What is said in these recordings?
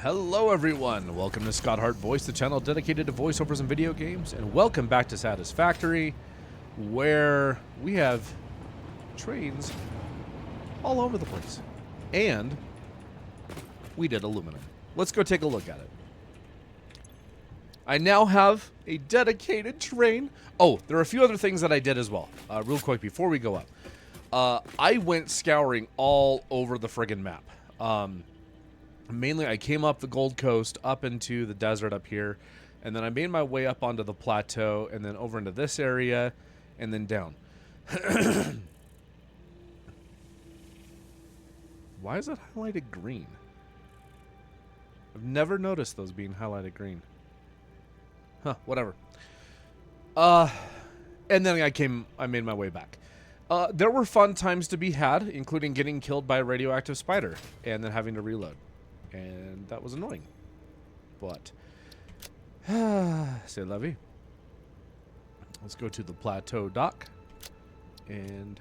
Hello everyone, welcome to Scott Hart Voice, the channel dedicated to voiceovers and video games, and welcome back to Satisfactory, where we have trains all over the place. And we did aluminum. Let's go take a look at it. I now have a dedicated train. Oh, there are a few other things that I did as well. Real quick before we go up. I went scouring all over the friggin' map. Mainly, I came up the Gold Coast, up into the desert up here, and then I made my way up onto the plateau, and then over into this area, and then down. Why is it highlighted green? I've never noticed those being highlighted green. Huh, whatever. And then I made my way back. There were fun times to be had, including getting killed by a radioactive spider, and then having to reload. And that was annoying. But, c'est la vie. Let's go to the plateau dock. And,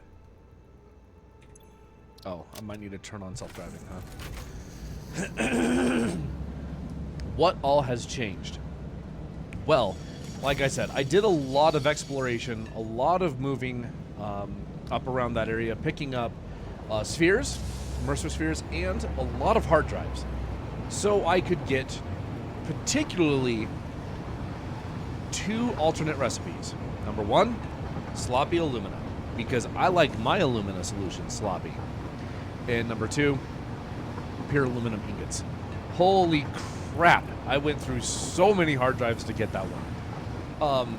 oh, I might need to turn on self-driving, huh? What all has changed? Well, like I said, I did a lot of exploration, a lot of moving up around that area, picking up spheres, immersive spheres, and a lot of hard drives. So I could get particularly 2 alternate recipes. Number 1, sloppy alumina, because I like my alumina solution sloppy. And number 2, pure aluminum ingots. Holy crap, I went through so many hard drives to get that one.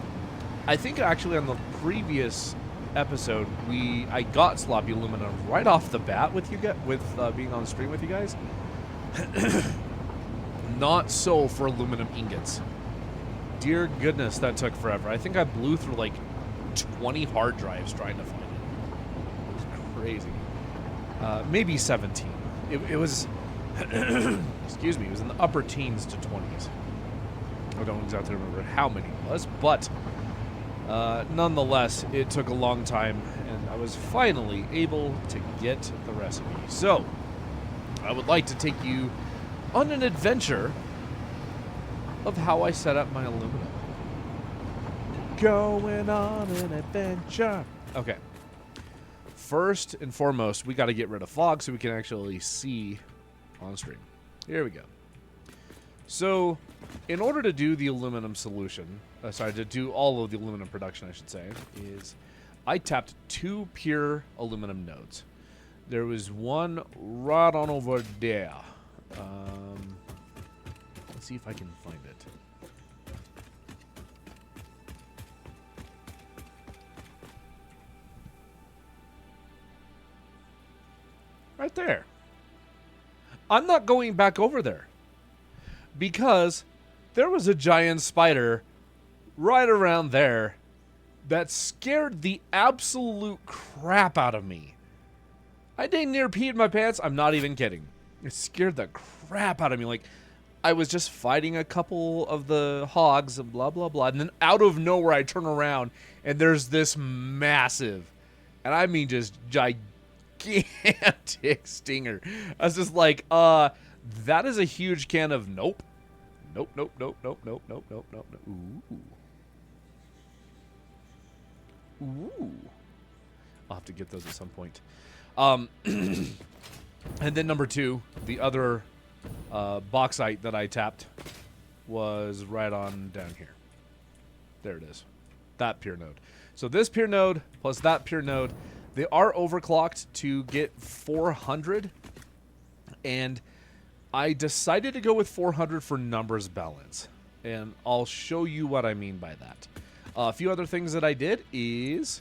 I think actually on the previous episode I got sloppy aluminum right off the bat with you guys, being on stream with you guys. Not so for aluminum ingots. Dear goodness, that took forever. I think I blew through like 20 hard drives trying to find it. It was crazy. Maybe 17. It was excuse me, it was in the upper teens to 20s. I don't exactly remember how many it was, but nonetheless, it took a long time, and I was finally able to get the recipe. So, I would like to take you on an adventure of how I set up my aluminum. Going on an adventure. Okay. First and foremost, we got to get rid of fog so we can actually see on stream. Here we go. So, in order to do the aluminum solution, to do all of the aluminum production, I should say, is I tapped 2 pure aluminum nodes. There was one right on over there. Let's see if I can find it. Right there. I'm not going back over there because there was a giant spider right around there that scared the absolute crap out of me. I dang near peed my pants. I'm not even kidding. It scared the crap out of me. Like, I was just fighting a couple of the hogs and blah, blah, blah. And then out of nowhere, I turn around and there's this massive, and I mean just gigantic stinger. I was just like, that is a huge can of nope. Nope, nope, nope, nope, nope, nope, nope, nope, nope. Ooh. Ooh. I'll have to get those at some point. And then number 2, the other bauxite that I tapped was right on down here. There it is. That pure node. So this pure node plus that pure node, they are overclocked to get 400. And I decided to go with 400 for numbers balance. And I'll show you what I mean by that. A few other things that I did is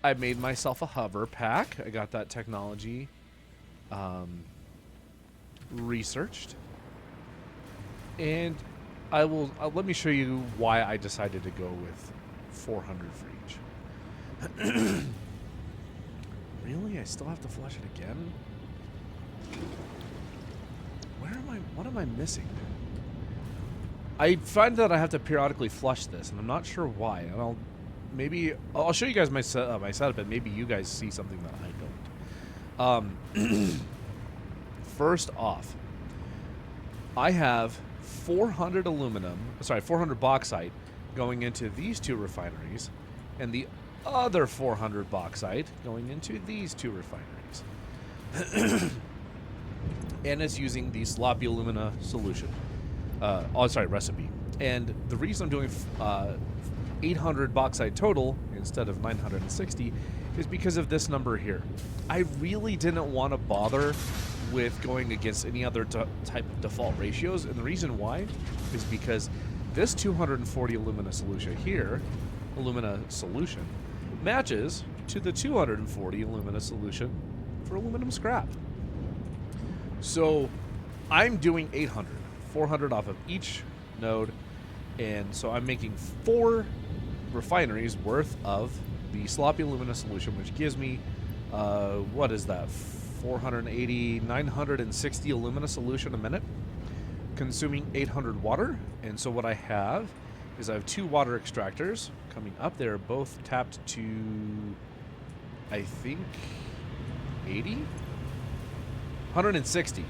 I made myself a hover pack. I got that technology researched, and let me show you why I decided to go with 400 for each. Really? I still have to flush it again? What am I missing? I find that I have to periodically flush this, and I'm not sure why. And I'll show you guys my setup, and maybe you guys see something that I don't. First off, I have 400 400 bauxite going into these two refineries, and the other 400 bauxite going into these two refineries. And it's using the sloppy alumina solution. Recipe. And the reason I'm doing 800 bauxite total instead of 960 is because of this number here. I really didn't want to bother with going against any other type of default ratios, and the reason why is because this 240 alumina solution matches to the 240 alumina solution for aluminum scrap. So I'm doing 800, 400 off of each node, and so I'm making 4 refineries worth of the sloppy alumina solution, which gives me, what is that, 480, 960 alumina solution a minute, consuming 800 water. And so what I have is I have 2 water extractors coming up there, both tapped to, I think, 80? 160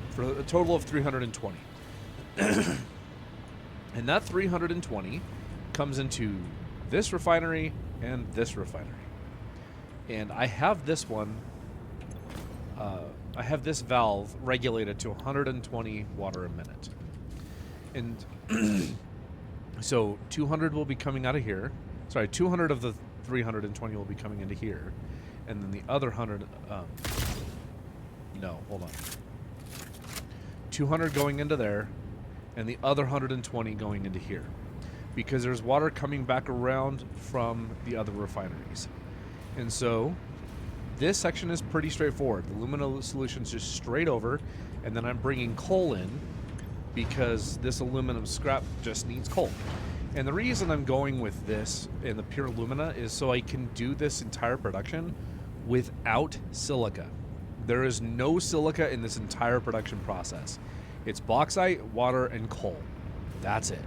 for a total of 320. And that 320 comes into this refinery and this refinery. And I have this one, I have this valve regulated to 120 water a minute. And so 200 will be coming out of here. Sorry, 200 of the 320 will be coming into here. And then the other 100, no, hold on. 200 going into there, and the other 120 going into here. Because there's water coming back around from the other refineries. And so this section is pretty straightforward. The alumina solution is just straight over, and then I'm bringing coal in because this aluminum scrap just needs coal. And the reason I'm going with this in the pure alumina is so I can do this entire production without silica. There is no silica in this entire production process. It's bauxite, water, and coal. That's it.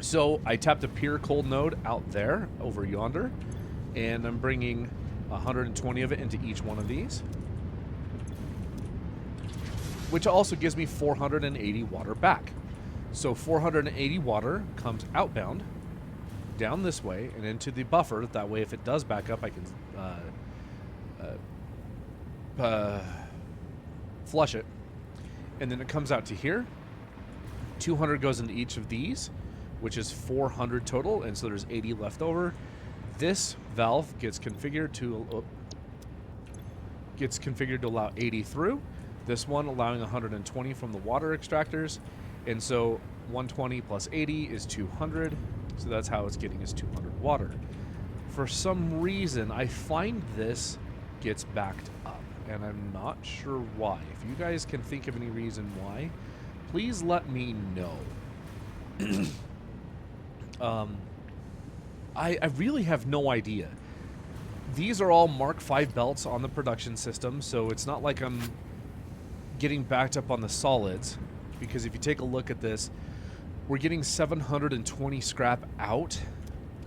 So I tapped a pure coal node out there, over yonder, and I'm bringing 120 of it into each one of these, which also gives me 480 water back. So 480 water comes outbound, down this way, and into the buffer. That way, if it does back up, I can flush it. And then it comes out to here. 200 goes into each of these, which is 400 total, and so there's 80 left over. This valve gets configured to allow 80 through. This one allowing 120 from the water extractors, and so 120 plus 80 is 200. So that's how it's getting us 200 water. For some reason, I find this gets backed up, and I'm not sure why. If you guys can think of any reason why, please let me know. I really have no idea. These are all Mark V belts on the production system, so it's not like I'm getting backed up on the solids, because if you take a look at this, we're getting 720 scrap out,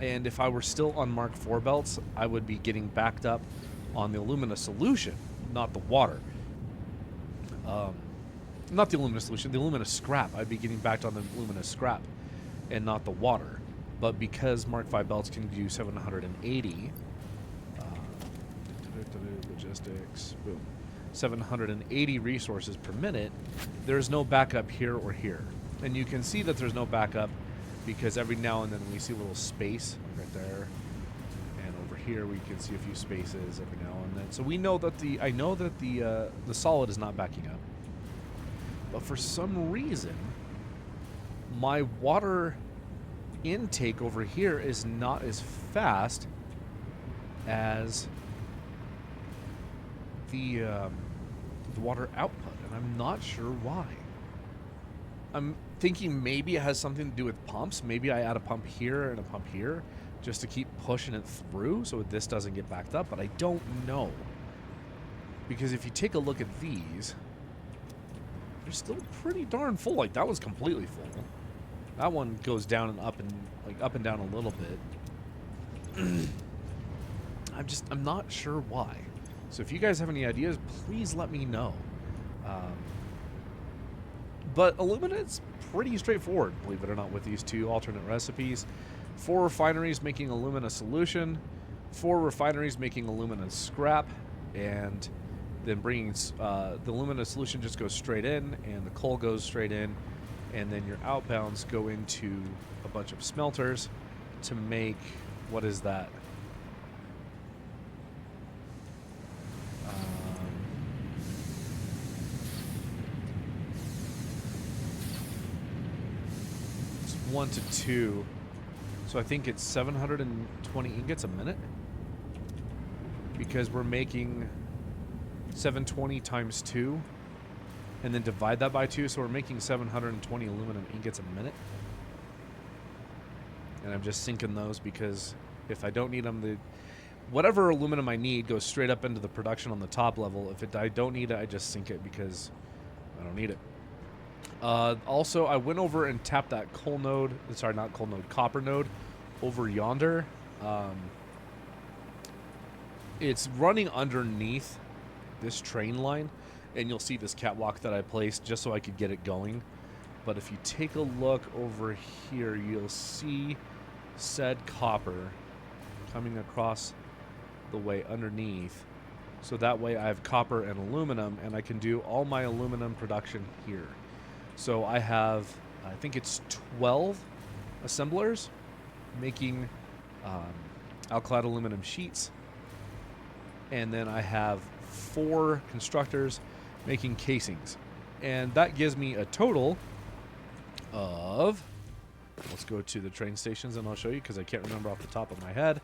and if I were still on Mark IV belts, I would be getting backed up on the alumina solution, not the water. Not the alumina solution, the alumina scrap. I'd be getting backed on the alumina scrap and not the water. But because Mark V belts can do 780, logistics, boom, 780 resources per minute, there's no backup here or here. And you can see that there's no backup because every now and then we see a little space right there. And over here we can see a few spaces every now and then. So we know that I know that the solid is not backing up. But for some reason, my water intake over here is not as fast as the water output, and I'm not sure why. I'm thinking maybe it has something to do with pumps. Maybe I add a pump here and a pump here just to keep pushing it through so this doesn't get backed up, but I don't know. Because if you take a look at these, they're still pretty darn full. Like, that was completely full. That one goes down and up and down a little bit. I'm not sure why. So if you guys have any ideas, please let me know. But alumina is pretty straightforward, believe it or not, with these two alternate recipes. 4 refineries making alumina solution, 4 refineries making alumina scrap, and then bringing the alumina solution just goes straight in, and the coal goes straight in, and then your outbounds go into a bunch of smelters to make, what is that? It's 1 to 2. So I think it's 720 ingots a minute, because we're making 720 times 2 and then divide that by 2, so we're making 720 aluminum ingots a minute. And I'm just sinking those because if I don't need them, whatever aluminum I need goes straight up into the production on the top level. If I don't need it, I just sink it because I don't need it. Also, I went over and tapped that coal node, sorry, not coal node, copper node over yonder. It's running underneath this train line, and you'll see this catwalk that I placed just so I could get it going. But if you take a look over here, you'll see said copper coming across the way underneath. So that way I have copper and aluminum, and I can do all my aluminum production here. So I have, I think it's 12 assemblers making alkyd aluminum sheets. And then I have 4 constructors making casings. And that gives me a total of, let's go to the train stations and I'll show you because I can't remember off the top of my head.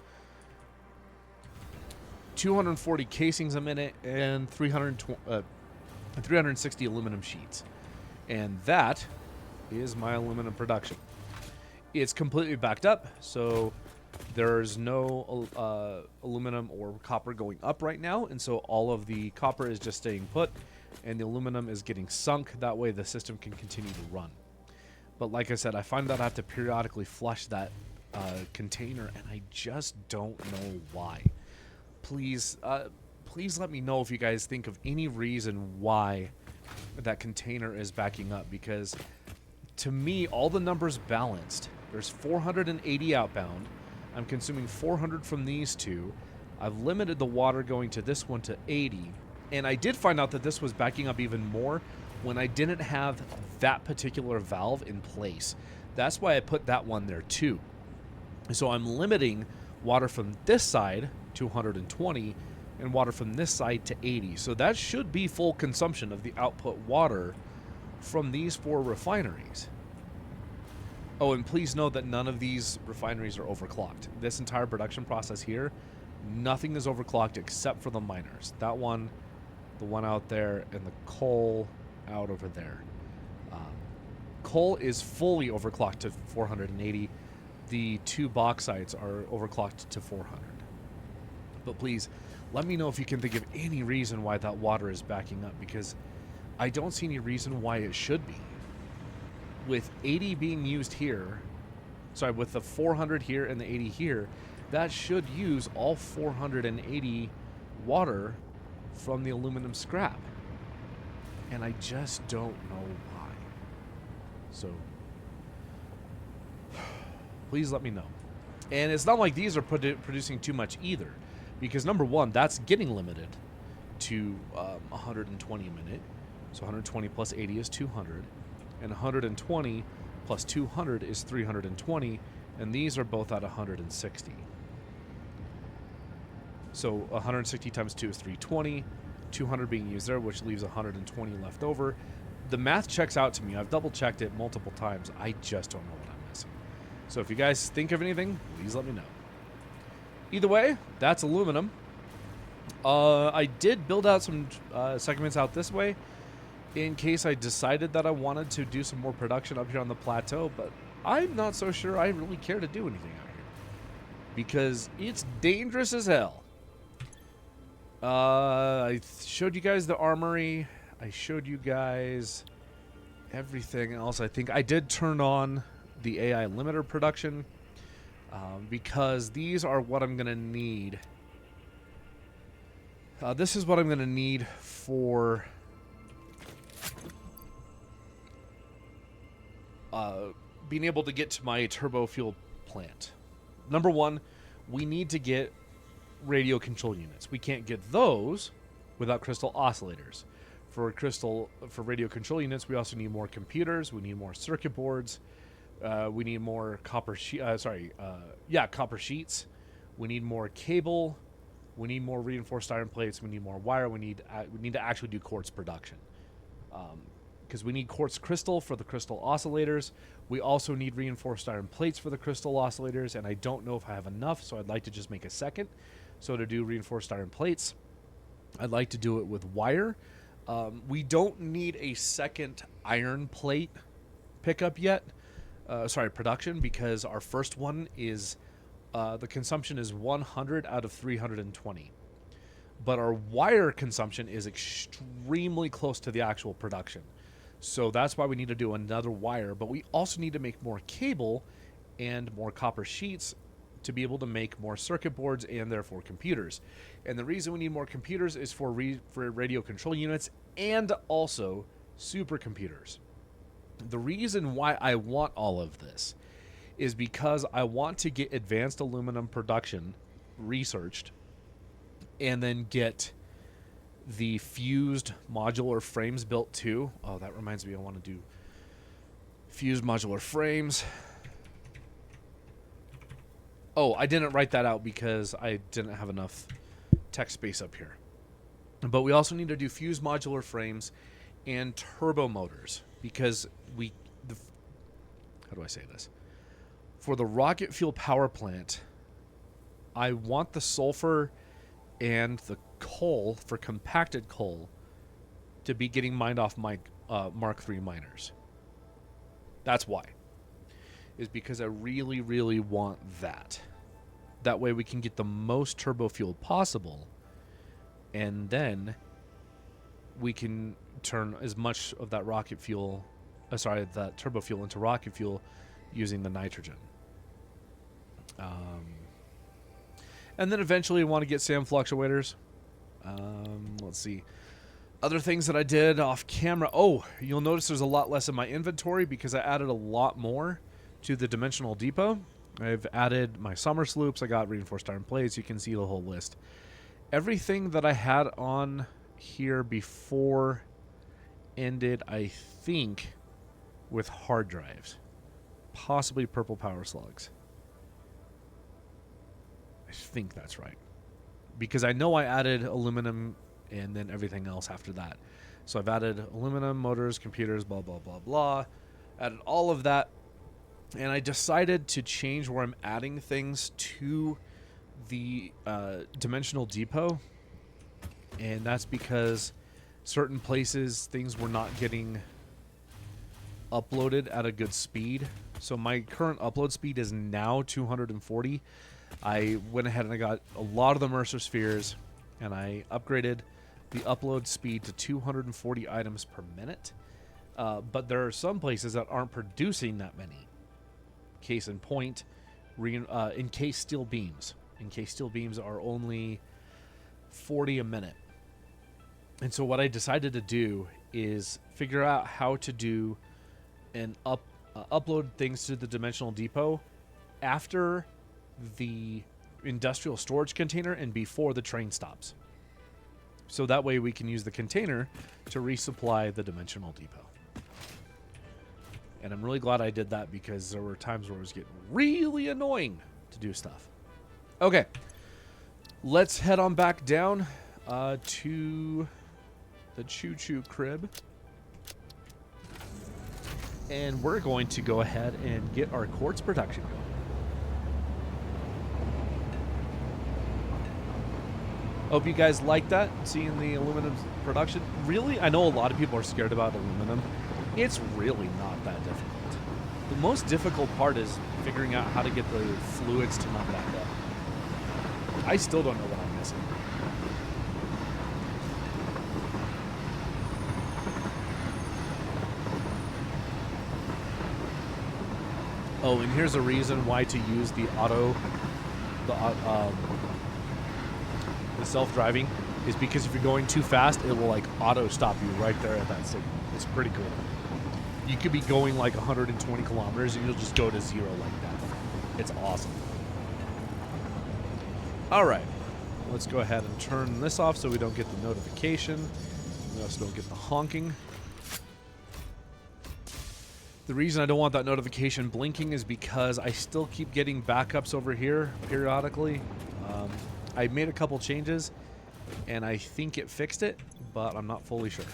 240 casings a minute and 360 aluminum sheets. And that is my aluminum production. It's completely backed up, so there's no aluminum or copper going up right now, and so all of the copper is just staying put, and the aluminum is getting sunk. That way the system can continue to run. But like I said, I find that I have to periodically flush that container, and I just don't know why. Please let me know if you guys think of any reason why that container is backing up, because to me, all the numbers balanced. There's 480 outbound. I'm consuming 400 from these two. I've limited the water going to this one to 80. And I did find out that this was backing up even more when I didn't have that particular valve in place. That's why I put that one there too. So I'm limiting water from this side to 120 and water from this side to 80. So that should be full consumption of the output water from these 4 refineries. Oh, and please note that none of these refineries are overclocked. This entire production process here, nothing is overclocked except for the miners. That one, the one out there, and the coal out over there. Coal is fully overclocked to 480. The 2 bauxites are overclocked to 400. But please, let me know if you can think of any reason why that water is backing up, because I don't see any reason why it should be. With 80 being used here, sorry, with the 400 here and the 80 here, that should use all 480 water from the aluminum scrap. And I just don't know why. So, please let me know. And it's not like these are producing too much either, because number one, that's getting limited to 120 a minute. So 120 plus 80 is 200. And 120 plus 200 is 320, and these are both at 160. So 160 times 2 is 320, 200 being used there, which leaves 120 left over. The math checks out to me. I've double-checked it multiple times. I just don't know what I'm missing. So if you guys think of anything, please let me know. Either way, that's aluminum. I did build out some segments out this way in case I decided that I wanted to do some more production up here on the plateau, but I'm not so sure I really care to do anything out here because it's dangerous as hell. I showed you guys the armory. I showed you guys everything else. I think I did turn on the AI limiter production because these are what I'm going to need. This is what I'm going to need for being able to get to my turbo fuel plant. Number one, we need to get radio control units. We can't get those without crystal oscillators. For radio control units, we also need more computers. We need more circuit boards. We need more copper sheets. We need more cable. We need more reinforced iron plates. We need more wire. We need to actually do quartz production, because we need quartz crystal for the crystal oscillators. We also need reinforced iron plates for the crystal oscillators, and I don't know if I have enough, so I'd like to just make a second. So to do reinforced iron plates, I'd like to do it with wire. We don't need a second iron plate pickup yet. Production, because our first one is the consumption is 100 out of 320. But our wire consumption is extremely close to the actual production. So that's why we need to do another wire. But we also need to make more cable and more copper sheets to be able to make more circuit boards and therefore computers. And the reason we need more computers is for radio control units and also supercomputers. The reason why I want all of this is because I want to get advanced aluminum production researched and then get the fused modular frames built too. Oh, that reminds me, I want to do fused modular frames. Oh, I didn't write that out because I didn't have enough text space up here. But we also need to do fused modular frames and turbo motors, because how do I say this? For the rocket fuel power plant, I want the sulfur and the coal, for compacted coal, to be getting mined off my Mark III miners. That's why. Is because I really, really want that. That way we can get the most turbo fuel possible, and then we can turn as much of that that turbo fuel into rocket fuel using the nitrogen. And then eventually we want to get SAM fluctuators. Let's see. Other things that I did off camera. Oh, you'll notice there's a lot less in my inventory because I added a lot more to the dimensional depot. I've added my summer sloops. I got reinforced iron plates. You can see the whole list. Everything that I had on here before ended, I think, with hard drives. Possibly purple power slugs. I think that's right. Because I know I added aluminum and then everything else after that. So I've added aluminum, motors, computers, blah, blah, blah, blah. Added all of that. And I decided to change where I'm adding things to the dimensional depot. And that's because certain places, things were not getting uploaded at a good speed. So my current upload speed is now 240. I went ahead and I got a lot of the Mercer spheres, and I upgraded the upload speed to 240 items per minute. But there are some places that aren't producing that many. Case in point, encased steel beams. Encased steel beams are only 40 a minute. And so what I decided to do is figure out how to do and upload things to the dimensional depot after the industrial storage container and before the train stops. So that way we can use the container to resupply the dimensional depot. And I'm really glad I did that because there were times where it was getting really annoying to do stuff. Okay, let's head on back down to the choo-choo crib. And we're going to go ahead and get our quartz production going. Hope you guys like that, seeing the aluminum production. Really, I know a lot of people are scared about aluminum. It's really not that difficult. The most difficult part is figuring out how to get the fluids to not back up. I still don't know what I'm missing. Oh, and here's a reason why to use the self-driving is because if you're going too fast, it will like auto stop you right there at that signal. It's pretty cool. You could be going like 120 kilometers and you'll just go to zero like that. It's awesome. All right, let's go ahead and turn this off so we don't get the notification. We also don't get the honking. The reason I don't want that notification blinking is because I still keep getting backups over here periodically. I made a couple changes and I think it fixed it, but I'm not fully sure.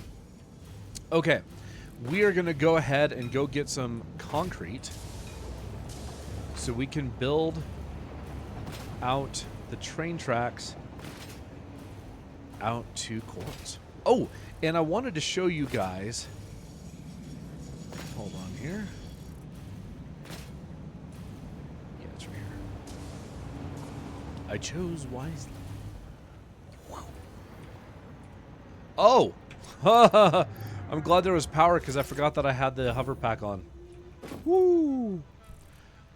Okay, we are going to go ahead and go get some concrete so we can build out the train tracks out to quartz. Oh, and I wanted to show you guys. Hold on here. Yeah, it's right here. I chose wisely. Oh! I'm glad there was power because I forgot that I had the hover pack on. Woo!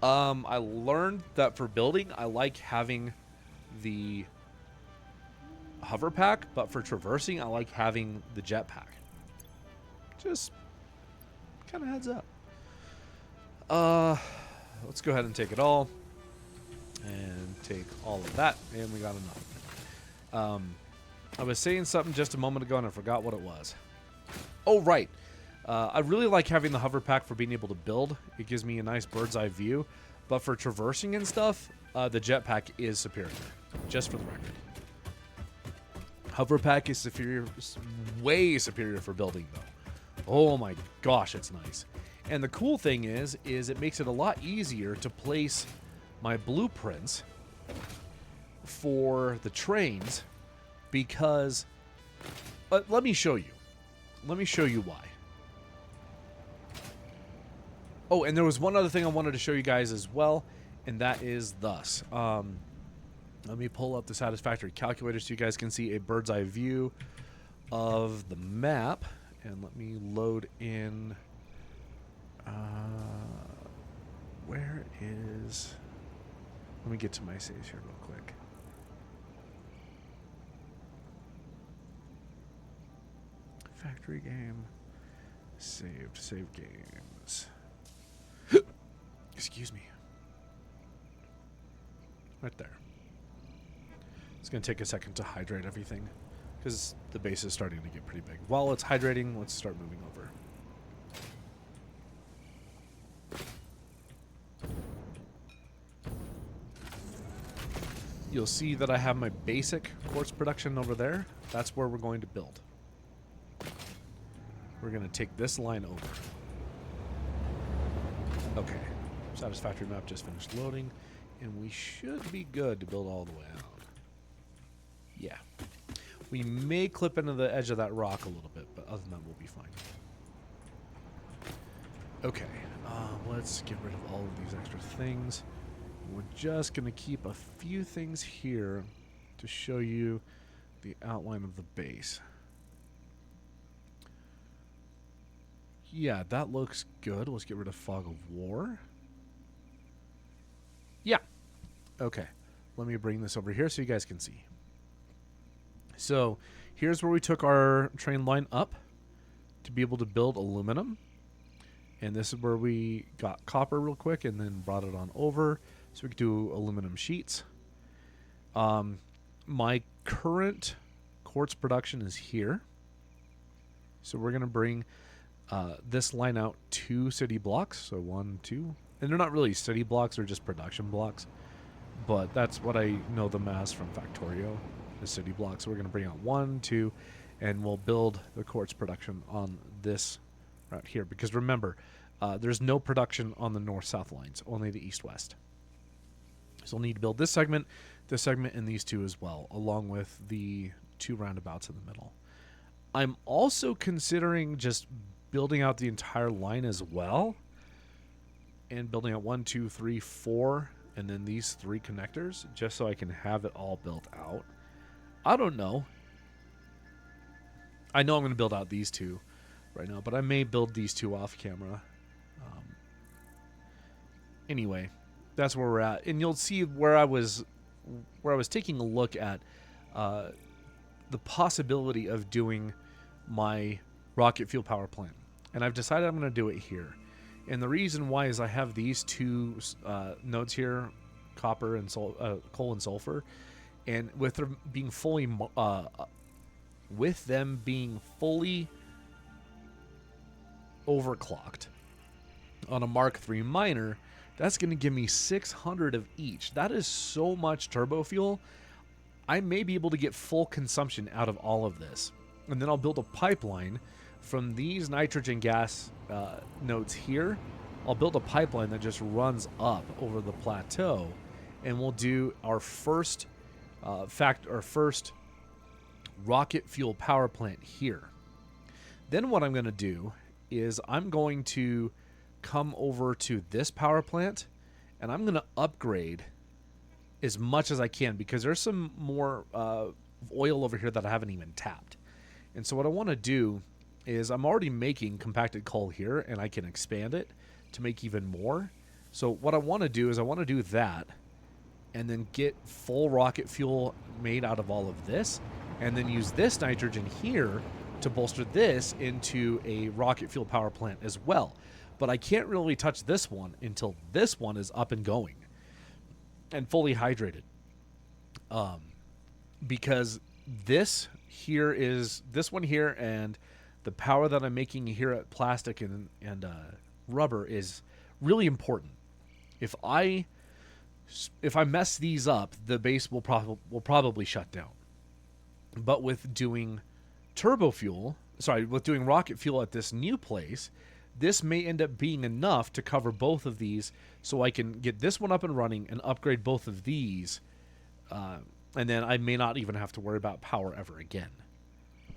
I learned that for building, I like having the hover pack, but for traversing, I like having the jetpack. Just kind of heads up. Let's go ahead and take it all. And take all of that. And we got enough. I was saying something just a moment ago and I forgot what it was. Oh, right. I really like having the hover pack for being able to build. It gives me a nice bird's eye view. But for traversing and stuff, the jetpack is superior. Just for the record. Hover pack is superior, way superior for building, though. Oh my gosh, it's nice. And the cool thing is it makes it a lot easier to place my blueprints for the trains because... let me show you. Let me show you why. Oh, and there was one other thing I wanted to show you guys as well, and that is thus. Let me pull up the Satisfactory calculator so you guys can see a bird's eye view of the map. And let me load in... where is... Let me get to my saves here real quick. Factory game. Saved. Save games. Excuse me. Right there. It's going to take a second to hydrate everything because the base is starting to get pretty big. While it's hydrating, let's start moving over. You'll see that I have my basic quartz production over there. That's where we're going to build. We're going to take this line over. Okay. Satisfactory map just finished loading. And we should be good to build all the way out. Yeah. We may clip into the edge of that rock a little bit, but other than that, we'll be fine. Okay. Let's get rid of all of these extra things. We're just going to keep a few things here to show you the outline of the base. Yeah, that looks good. Let's get rid of Fog of War. Yeah. Okay. Let me bring this over here so you guys can see. So here's where we took our train line up to be able to build aluminum. And this is where we got copper real quick and then brought it on over so we could do aluminum sheets. My current quartz production is here. So we're going to bring this line out 2 city blocks. So 1, 2. And they're not really city blocks, they're just production blocks. But that's what I know them as from Factorio, the city blocks. So we're going to bring out 1, 2, and we'll build the quartz production on this right here. Because remember, there's no production on the north-south lines, only the east-west. So we'll need to build this segment, and these 2 as well, along with the 2 roundabouts in the middle. I'm also considering just building out the entire line as well, and building out 1, 2, 3, 4, and then these 3 connectors, just so I can have it all built out. I don't know. I know I'm going to build out these 2 right now, but I may build these 2 off camera. Anyway, that's where we're at, and you'll see where I was taking a look at the possibility of doing my rocket fuel power plant. And I've decided I'm going to do it here. And the reason why is I have these two nodes here, copper and coal and sulfur, and with them being fully overclocked on a Mark III miner, that's going to give me 600 of each. That is so much turbo fuel. I may be able to get full consumption out of all of this. And then I'll build a pipeline from these nitrogen gas nodes here. I'll build a pipeline that just runs up over the plateau, and we'll do our first rocket fuel power plant here. Then what I'm going to do is I'm going to come over to this power plant, and I'm going to upgrade as much as I can, because there's some more oil over here that I haven't even tapped. And so what I want to do is I'm already making compacted coal here, and I can expand it to make even more. So what I want to do is I want to do that, and then get full rocket fuel made out of all of this, and then use this nitrogen here to bolster this into a rocket fuel power plant as well. But I can't really touch this one until this one is up and going and fully hydrated, because this one here and the power that I'm making here at plastic and rubber is really important. If I mess these up, the base will probably shut down. But with doing with doing rocket fuel at this new place, this may end up being enough to cover both of these, so I can get this one up and running and upgrade both of these, and then I may not even have to worry about power ever again.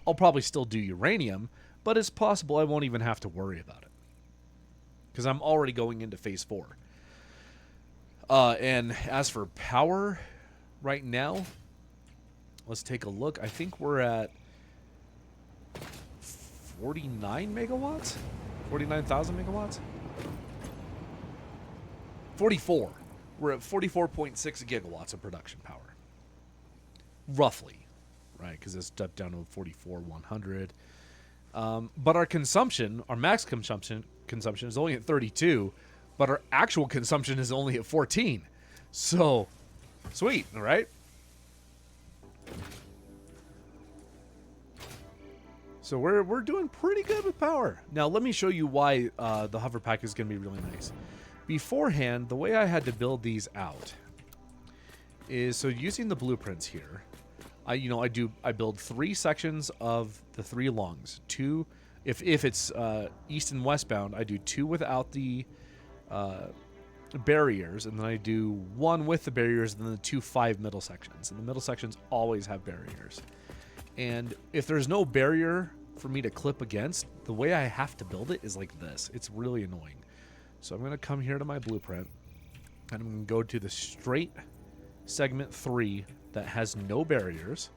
I'll probably still do uranium, but it's possible I won't even have to worry about it, because I'm already going into phase 4. And as for power right now, let's take a look. I think we're at 49 megawatts? 49,000 megawatts? 44. We're at 44.6 gigawatts of production power. Roughly, right? Because it's stepped down to 44,100. But our consumption, our max consumption is only at 32, but our actual consumption is only at 14. So, sweet, all right? So we're doing pretty good with power. Now let me show you why the hover pack is going to be really nice. Beforehand, the way I had to build these out is so using the blueprints here. I build 3 sections of the 3 lungs. 2, if it's east and westbound, I do 2 without the barriers, and then I do 1 with the barriers, and then the 2 5 middle sections. And the middle sections always have barriers. And if there's no barrier for me to clip against, the way I have to build it is like this. It's really annoying. So I'm going to come here to my blueprint, and I'm going to go to the straight segment 3 that has no barriers,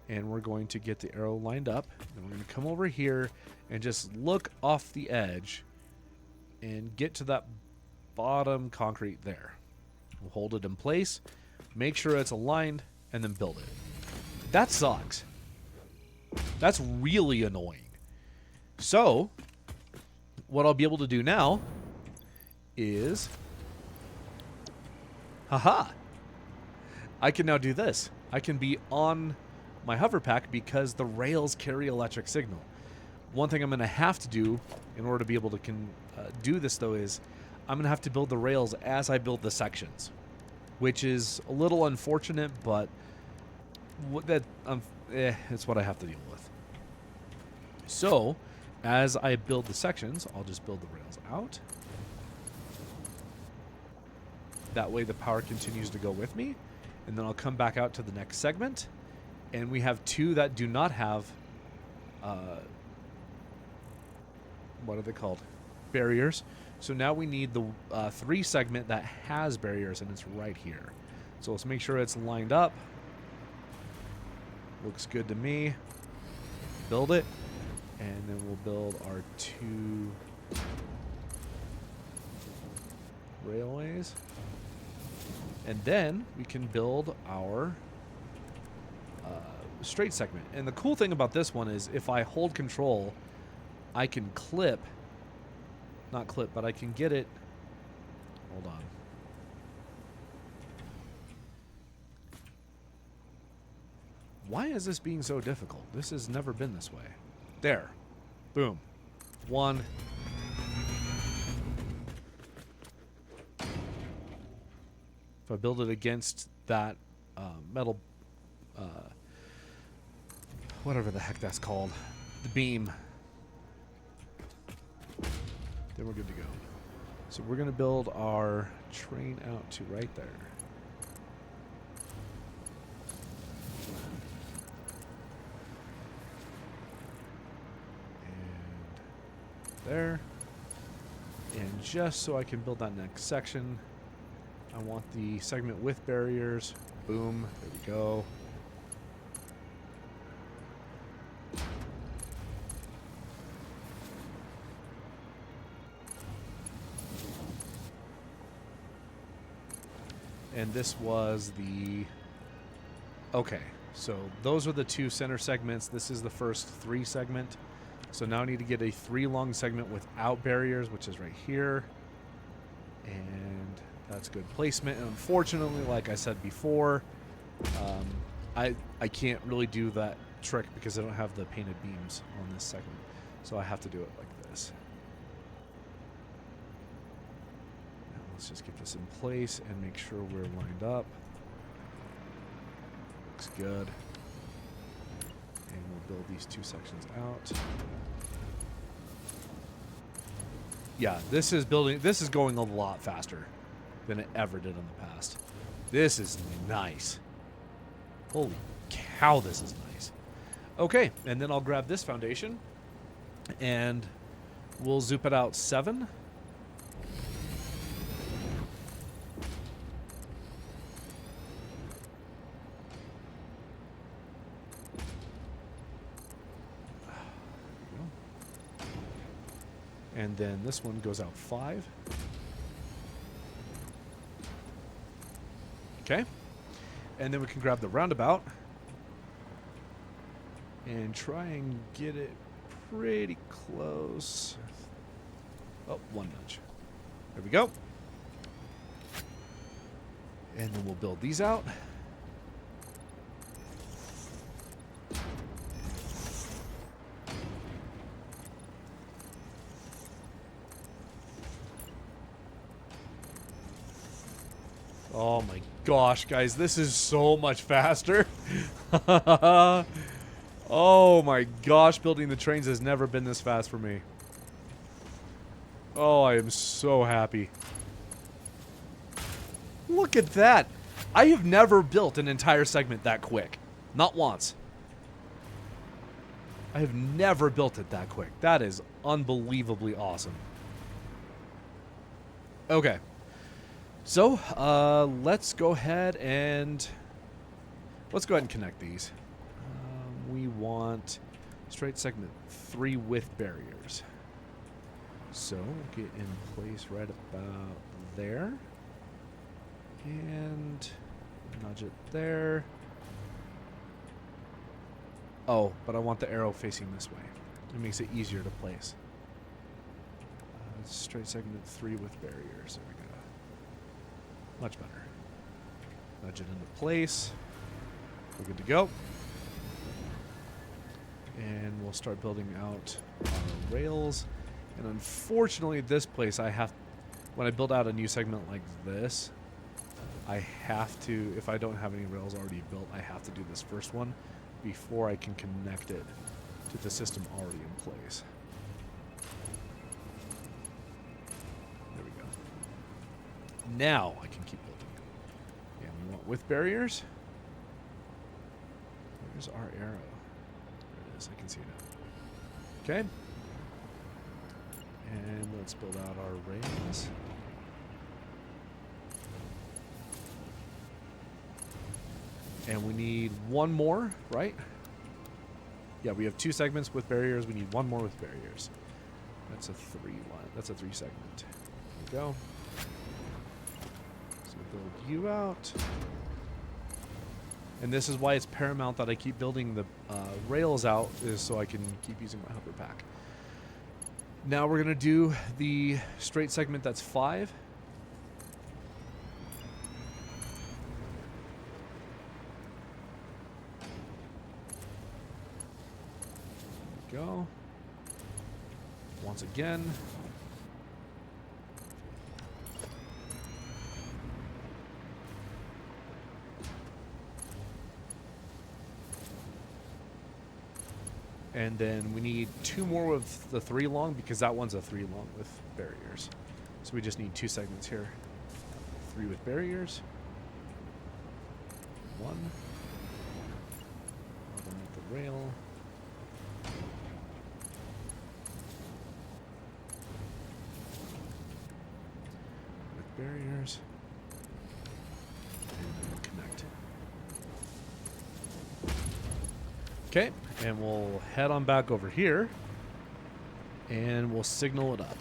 and we're going to get the arrow lined up, and we're going to come over here and just look off the edge and get to that bottom concrete there. We'll hold it in place, make sure it's aligned, and then build it. That sucks. That's really annoying. So, what I'll be able to do now is, I can now do this. I can be on my hover pack because the rails carry electric signal. One thing I'm going to have to do in order to be able to do this, though, is I'm going to have to build the rails as I build the sections, which is a little unfortunate, but it's what I have to deal with. So, as I build the sections, I'll just build the rails out. That way the power continues to go with me. And then I'll come back out to the next segment. And we have 2 that do not have, what are they called? Barriers. So now we need the 3 segment that has barriers, and it's right here. So let's make sure it's lined up. Looks good to me. Build it. And then we'll build our 2 railways. And then we can build our straight segment. And the cool thing about this one is if I hold control I can not clip, but I can get it. Hold on. Why is this being so difficult? This has never been this way. There. Boom. One. If I build it against that metal, whatever the heck that's called, the beam, then we're good to go. So we're going to build our train out to right there. And there. And just so I can build that next section, I want the segment with barriers. Boom. There we go. And this was the... Okay, so those are the two center segments. This is the first 3 segment. So now I need to get a 3 long segment without barriers, which is right here. And that's good placement. And unfortunately, like I said before, I can't really do that trick because I don't have the painted beams on this segment. So I have to do it like this. Let's just get this in place and make sure we're lined up. Looks good. And we'll build these 2 sections out. Yeah, this is going a lot faster than it ever did in the past. This is nice. Holy cow, this is nice. Okay, and then I'll grab this foundation and we'll zoop it out 7. And then this one goes out 5. Okay. And then we can grab the roundabout and try and get it pretty close. Oh, 1 nudge. There we go. And then we'll build these out. Oh my gosh, guys, this is so much faster. Oh my gosh, building the trains has never been this fast for me. Oh, I am so happy. Look at that. I have never built an entire segment that quick. Not once. I have never built it that quick. That is unbelievably awesome. Okay. So, let's go ahead and connect these. We want straight segment 3 with barriers. So, we'll get in place right about there. And nudge it there. Oh, but I want the arrow facing this way. It makes it easier to place. Straight segment 3 with barriers. There we go. Much better. Nudge it into place. We're good to go. And we'll start building out our rails. And unfortunately, this place when I build out a new segment like this, I have to, if I don't have any rails already built, I have to do this first one before I can connect it to the system already in place. There we go. Now I can keep building. And we want with barriers. Where's our arrow? There it is. I can see it now. Okay. And let's build out our rails. And we need 1 more, right? Yeah, we have 2 segments with barriers. We need 1 more with barriers. That's a 3 line. That's a 3 segment. There we go. So build you out. And this is why it's paramount that I keep building the rails out, is so I can keep using my hover pack. Now we're going to do the straight segment that's 5. Go. Once again. And then we need 2 more with the 3 long because that one's a 3 long with barriers. So we just need 2 segments here. 3 with barriers. 1. Underneath the rail. With barriers. And then connect. Okay, and we'll head on back over here, and we'll signal it up.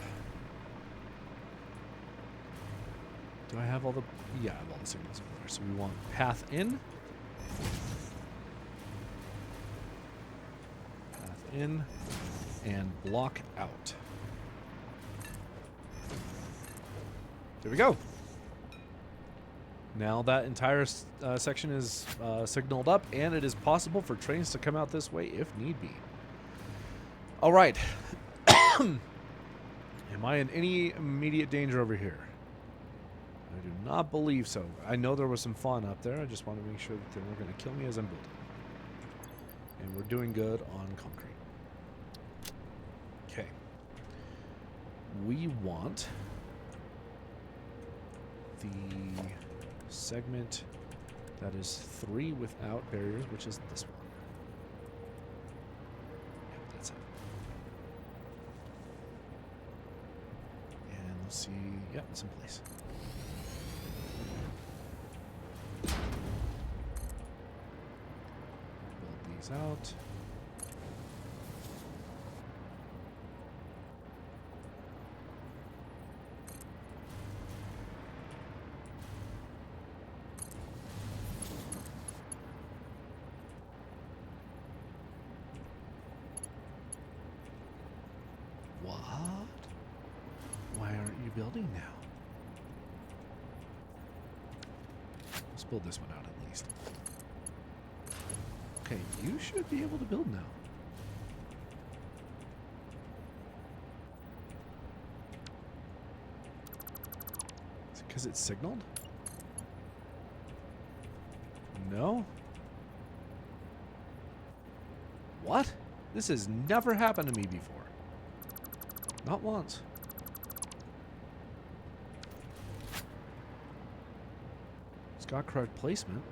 Do I have all the... Yeah, I have all the signals over there. So we want path in. Path in, and block out. There we go. Now that entire section is signaled up, and it is possible for trains to come out this way if need be. All right. Am I in any immediate danger over here? I do not believe so. I know there was some fun up there. I just want to make sure that they weren't going to kill me as I'm building. And we're doing good on concrete. Okay. We want the segment that is 3 without barriers, which is this one. Yep, that's it. And let's see. Yep, it's in place. Build these out. Building now. Let's build this one out at least. Okay, you should be able to build now. Is it because it's signaled? No? What? This has never happened to me before. Not once. Got correct placement.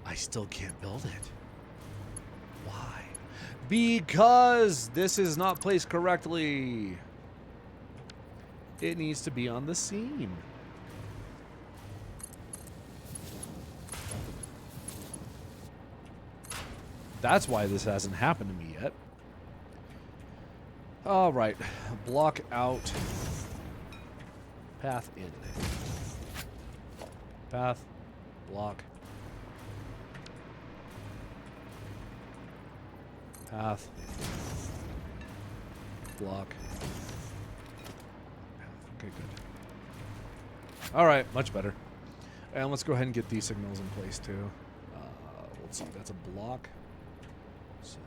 I still can't build it. Why? Because this is not placed correctly. It needs to be on the seam. That's why this hasn't happened to me yet. All right, block out, path in, path, block, path, block, okay, good. All right, much better. And let's go ahead and get these signals in place too. Let's see, that's a block. So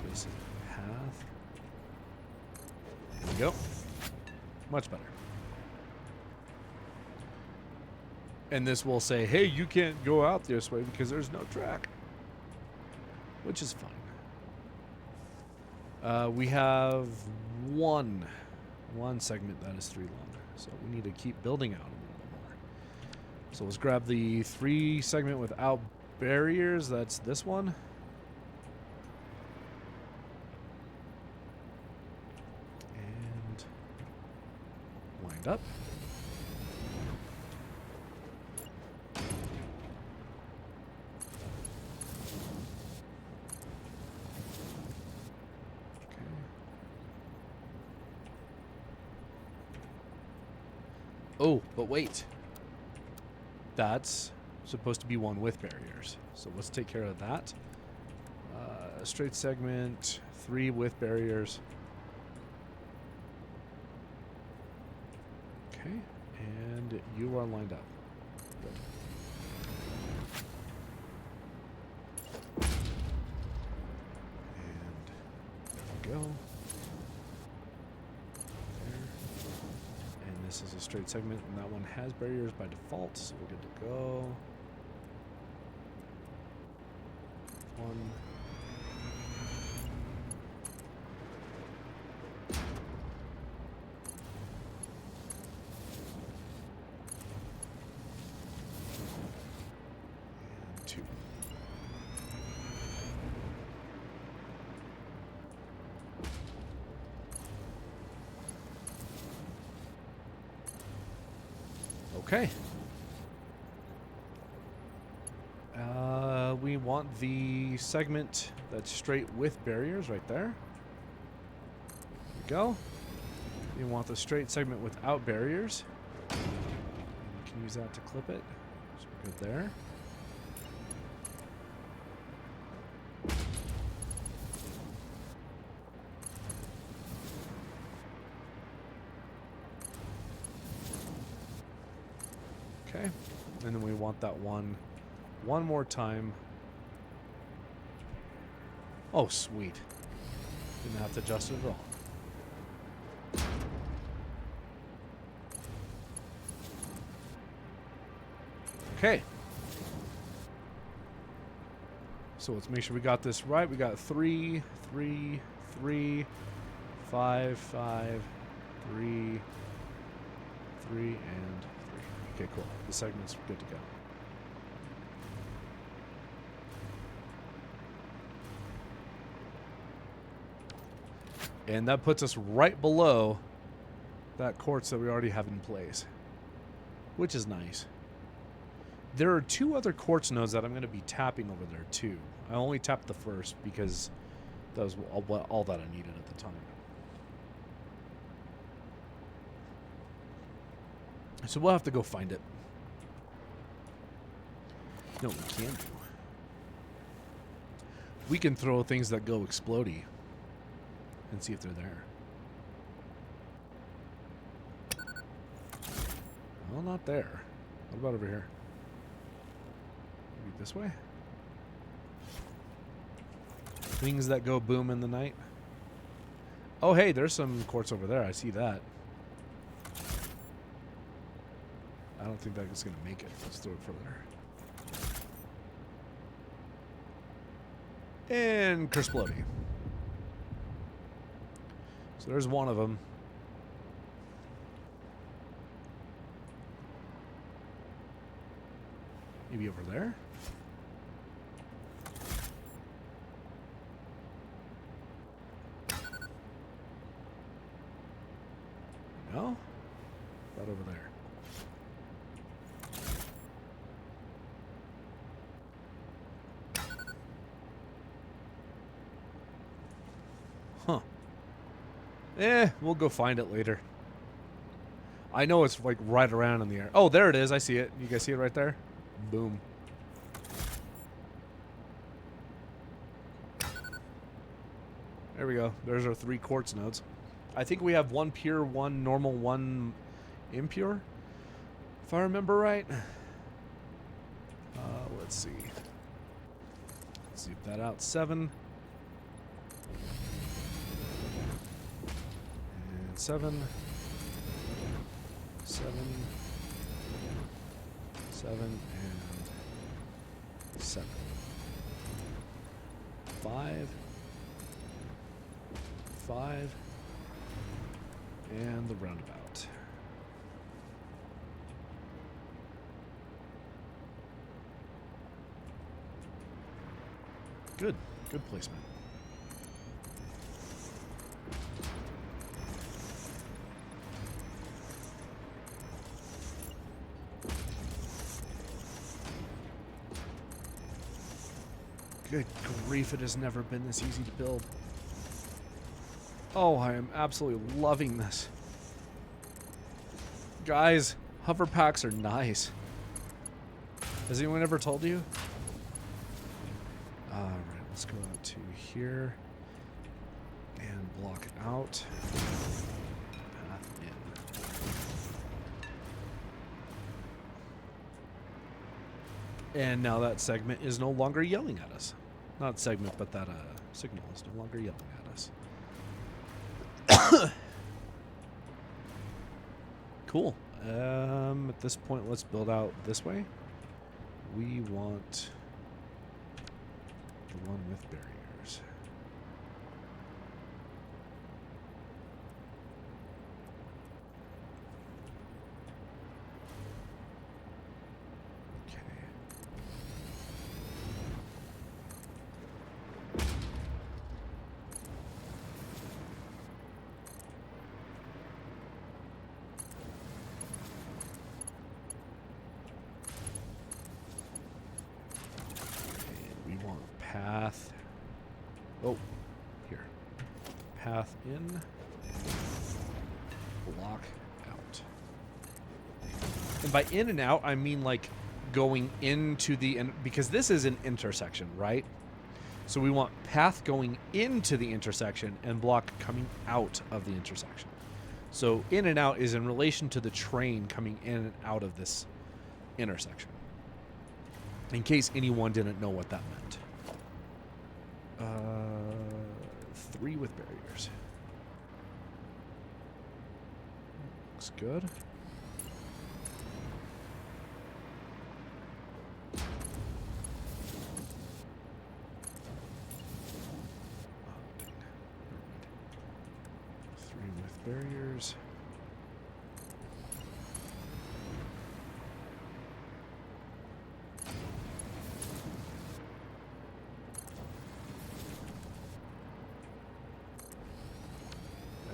this is path. There we go. Much better. And this will say, hey, you can't go out this way because there's no track. Which is fine. We have one segment that is 3 long. So we need to keep building out a little bit more. So let's grab the 3 segment without barriers. That's this one. And wind up. Oh, but wait. That's supposed to be one with barriers. So let's take care of that. Straight segment, 3 with barriers. Okay, and you are lined up. Good. And there we go. There. And this is a straight segment, and that one has barriers by default, so we're good to go. 1. And 2. Okay. We want the segment that's straight with barriers right there. There we go. We want the straight segment without barriers. And we can use that to clip it. So we're good there. Okay. And then we want that one more time. Oh, sweet. Didn't have to adjust it at all. Okay. So let's make sure we got this right. We got 3, 3, 3, 5, 5, 3, 3, and 3. Okay, cool. The segment's good to go. And that puts us right below that quartz that we already have in place, which is nice. There are 2 other quartz nodes that I'm going to be tapping over there too. I only tapped the first because that was all that I needed at the time. So we'll have to go find it. No, we can do. We can throw things that go explodey and see if they're there. Well, not there. What about over here? Maybe this way? Things that go boom in the night. Oh, hey, there's some quartz over there. I see that. I don't think that's going to make it. Let's throw it further. And Kersplody. So there's one of them. Maybe over there? No? About over there. Huh. We'll go find it later. I know it's like right around in the air. Oh, there it is. I see it. You guys see it right there? Boom. There we go. There's our 3 quartz nodes. I think we have 1 pure, 1 normal, 1 impure, if I remember right. Let's see. Let's see that out. 7. And 7. 7. 7 and 7. 5. 5. And the roundabout. Good. Good placement. Good grief, it has never been this easy to build. Oh, I am absolutely loving this. Guys, hover packs are nice. Has anyone ever told you? Alright, let's go out to here and block out. Path in. And now that segment is no longer yelling at us. Not segment, but that signal is no longer yelling at us. Cool. At this point, let's build out this way. We want the one with barriers. Okay. Path. Oh, here. Path in. Block out. And by in and out, I mean like going into the... because this is an intersection, right? So we want path going into the intersection and block coming out of the intersection. So in and out is in relation to the train coming in and out of this intersection. In case anyone didn't know what that meant. 3 with barriers. Looks good. Three with barriers.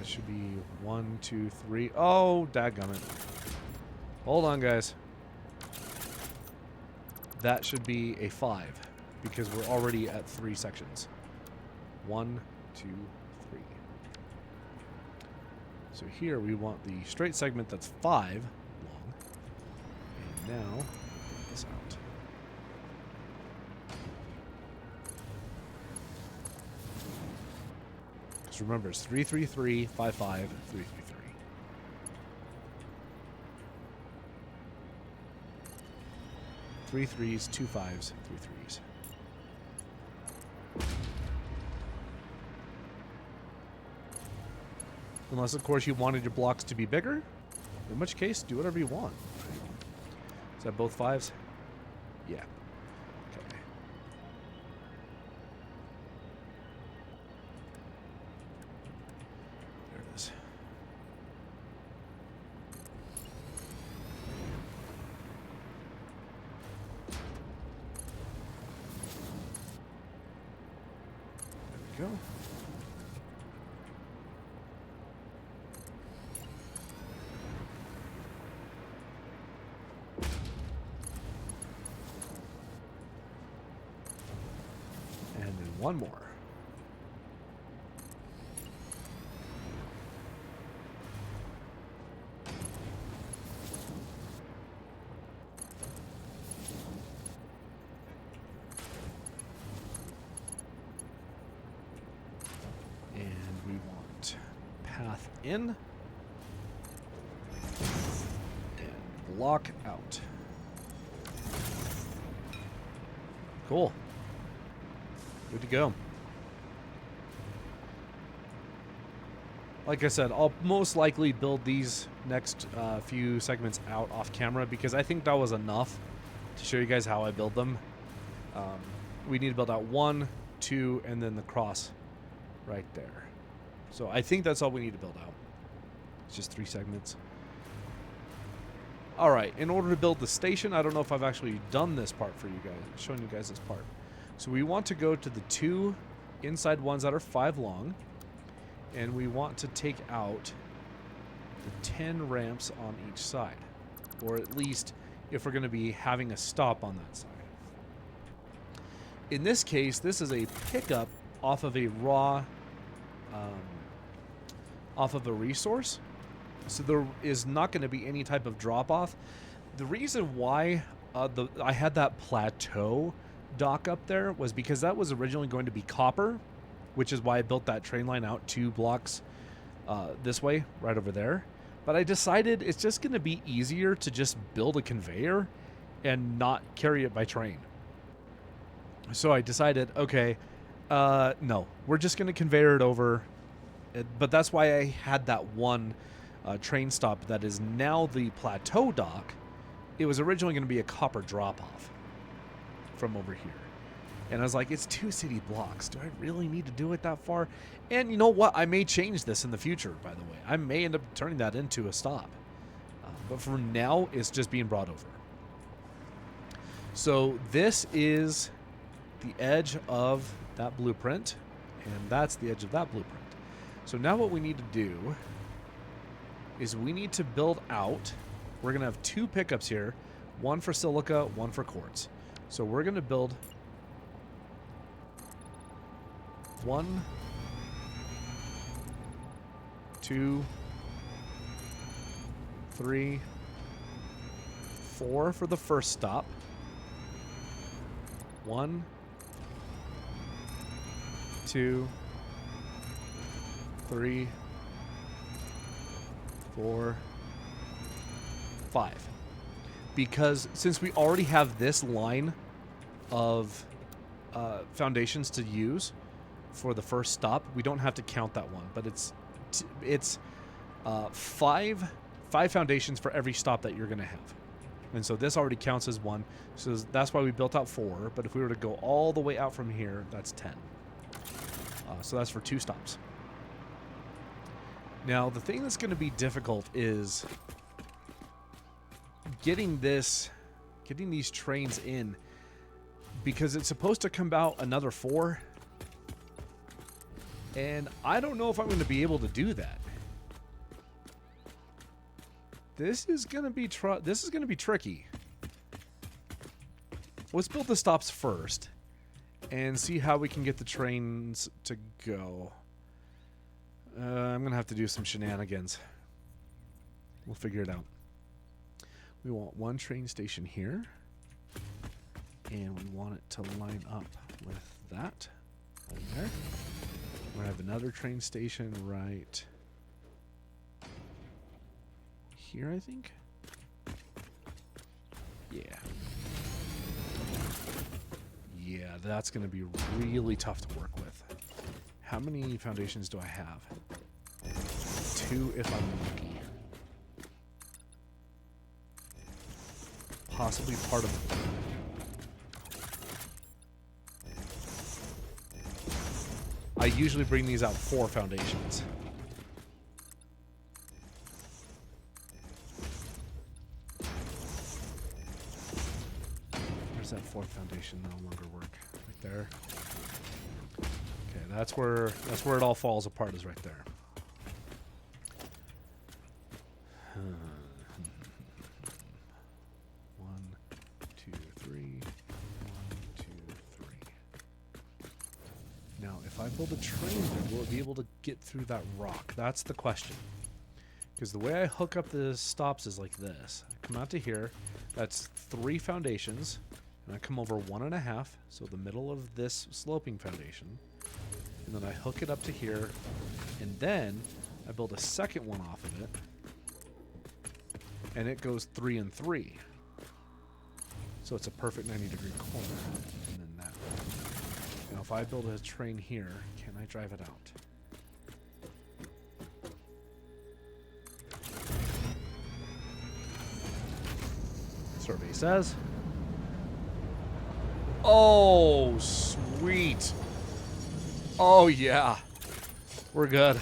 Should be 1, 2, 3. Oh, dadgummit. Hold on, guys. That should be a 5 because we're already at 3 sections. 1, 2, 3. So here we want the straight segment that's 5 long. And now, get this out. Remember, it's 3, 3, 3, 5, 5, 3, 3, 3. Three threes, 2 5s, 3 3s. Unless, of course, you wanted your blocks to be bigger. In which case, do whatever you want. Is that both 5s? Yeah. Okay. There it is. There we go. One more. And we want path in and block out. Cool. Good to go. Like I said, I'll most likely build these next few segments out off camera because I think that was enough to show you guys how I build them. We need to build out 1, 2, and then the cross right there. So I think that's all we need to build out. It's just 3 segments. All right, in order to build the station, I don't know if I've actually done this part for you guys, shown you guys this part. So we want to go to the 2 inside ones that are 5 long, and we want to take out the 10 ramps on each side, or at least if we're going to be having a stop on that side. In this case, this is a pickup off of a raw, off of a resource, so there is not going to be any type of drop-off. The reason why I had that plateau dock up there was because that was originally going to be copper, which is why I built that train line out 2 blocks this way, right over there. But I decided it's just going to be easier to just build a conveyor and not carry it by train. So I decided, okay, no, we're just going to conveyor it over. But that's why I had that one train stop that is now the plateau dock. It was originally going to be a copper drop-off from over here. And I was like, it's 2 city blocks. Do I really need to do it that far? And you know what? I may change this in the future, by the way. I may end up turning that into a stop. But for now, it's just being brought over. So this is the edge of that blueprint. And that's the edge of that blueprint. So now what we need to do is we need to build out. We're going to have 2 pickups here. One for silica, one for quartz. So we're going to build 1, 2, 3, 4 for the first stop. 1, 2, 3, 4, 5. Because since we already have this line of foundations to use for the first stop, we don't have to count that one. But it's 5 foundations for every stop that you're going to have. And so this already counts as 1. So that's why we built out 4. But if we were to go all the way out from here, that's 10. So that's for 2 stops. Now, the thing that's going to be difficult is getting these trains in, because it's supposed to come out another 4. And I don't know if I'm going to be able to do that. This is going to be tricky. Let's build the stops first and see how we can get the trains to go. I'm going to have to do some shenanigans. We'll figure it out. We want 1 train station here. And we want it to line up with that over there. We're going to have another train station right here, I think. Yeah. Yeah, that's going to be really tough to work with. How many foundations do I have? 2 if I'm lucky. Possibly part of it. I usually bring these out 4 foundations. Where's that 4th foundation no longer work? Right there. Okay, that's where it all falls apart, is right there. 1, 2, 3. 1, 2, 3. Now, if I build a train there, will it be able to get through that rock? That's the question. Because the way I hook up the stops is like this. I come out to here. That's 3 foundations. And I come over 1.5, so the middle of this sloping foundation. And then I hook it up to here. And then I build a second one off of it. And it goes 3 and 3. So it's a perfect 90-degree corner. And then that. Now if I build a train here, can I drive it out? Survey says. Oh, sweet. Oh, yeah. We're good.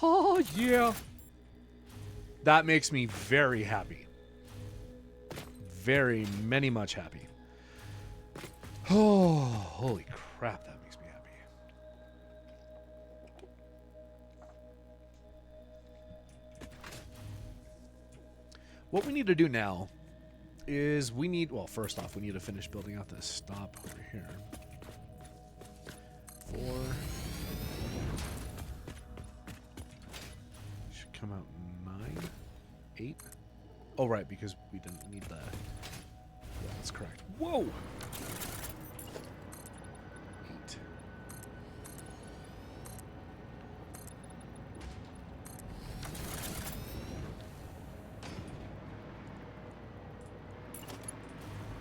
Oh, yeah. That makes me very happy. Very, many much happy. Oh, holy crap, that makes me happy. What we need to do now is well, first off, we need to finish building out this stop over here. 4. Should come out 9, 8. Oh, right, because we didn't need the That's correct. Whoa! 8.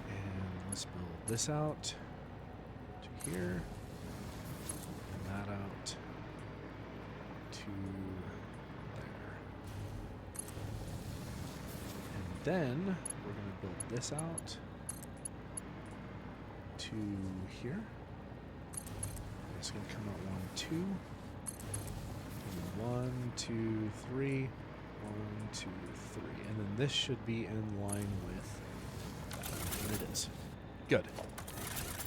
And let's build this out to here. And that out to there. And then we're going to build this out to here. It's going to come out 1, 2. And 1, 2, 3. 1, 2, 3. And then this should be in line with that. And it is. Good.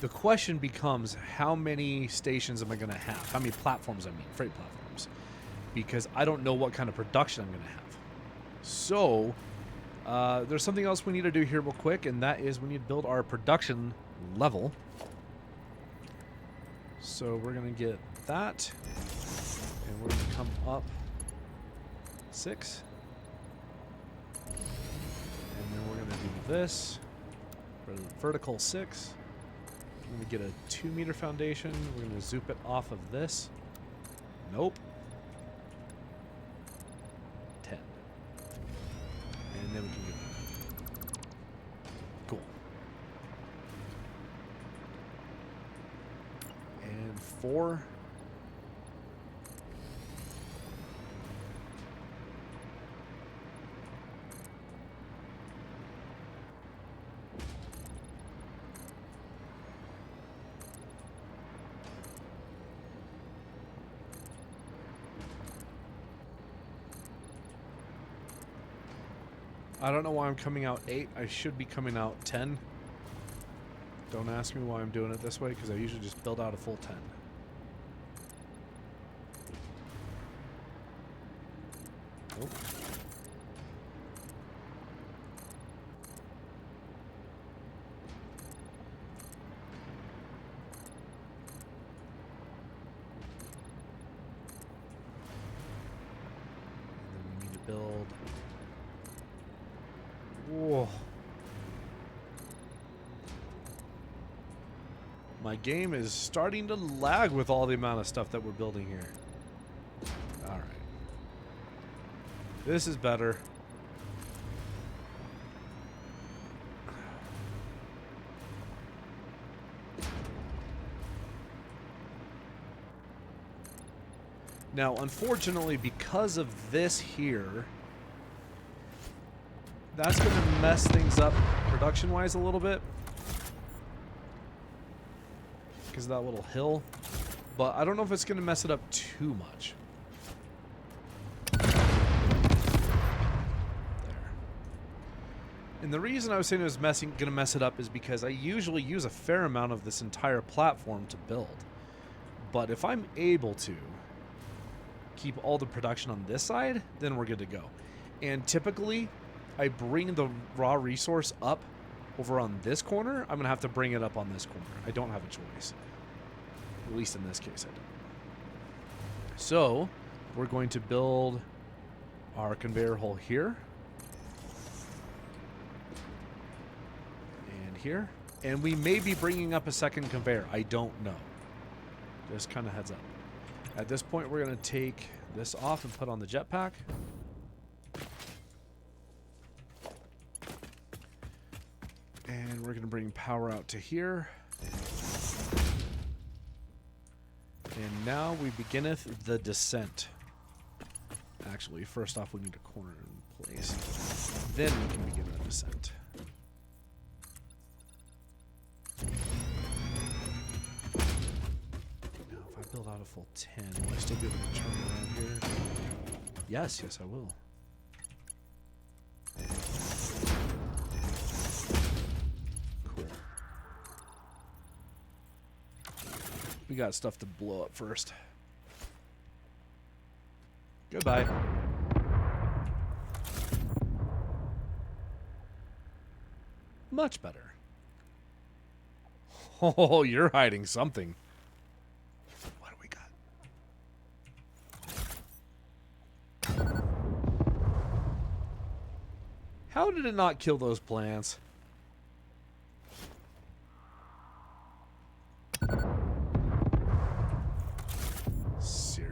The question becomes, how many stations am I going to have? How many platforms, I mean, freight platforms. Because I don't know what kind of production I'm going to have. So, there's something else we need to do here real quick, and that is we need to build our production level. So we're going to get that, and we're going to come up 6. And then we're going to do this for the vertical 6. We're going to get a 2-meter foundation. We're going to zoop it off of this. Nope. 10. And then we can get cool. And 4. I don't know why I'm coming out 8. I should be coming out 10. Don't ask me why I'm doing it this way, because I usually just build out a full 10. Nope. And then we need to build... Whoa. My game is starting to lag with all the amount of stuff that we're building here. Alright. This is better. Now, unfortunately, because of this here... That's going to mess things up production-wise a little bit. Because of that little hill. But I don't know if it's going to mess it up too much. There. And the reason I was saying it was going to mess it up is because I usually use a fair amount of this entire platform to build. But if I'm able to keep all the production on this side, then we're good to go. And typically... I bring the raw resource up over on this corner, I'm going to have to bring it up on this corner. I don't have a choice. At least in this case, I don't. So, we're going to build our conveyor hole here. And here. And we may be bringing up a second conveyor. I don't know. Just kind of heads up. At this point, we're going to take this off and put on the jetpack. And we're going to bring power out to here. And now we beginneth the descent. Actually, first off, we need a corner in place. Then we can begin the descent. Now, if I build out a full 10, will I still be able to turn around here? Yes, yes, I will. We got stuff to blow up first. Goodbye. Much better. Oh, you're hiding something. What do we got? How did it not kill those plants?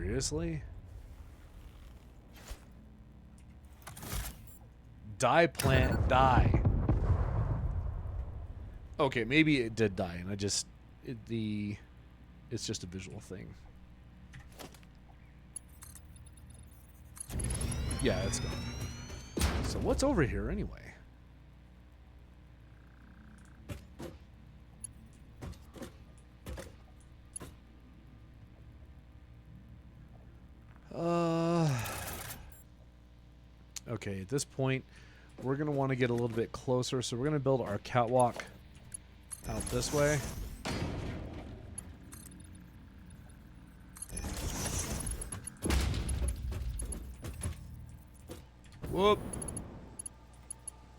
Seriously? Die, plant, die. Okay, maybe it did die, and I just... It's just a visual thing. Yeah, it's gone. So what's over here anyway? Okay, at this point, we're going to want to get a little bit closer, so we're going to build our catwalk out this way. Whoop!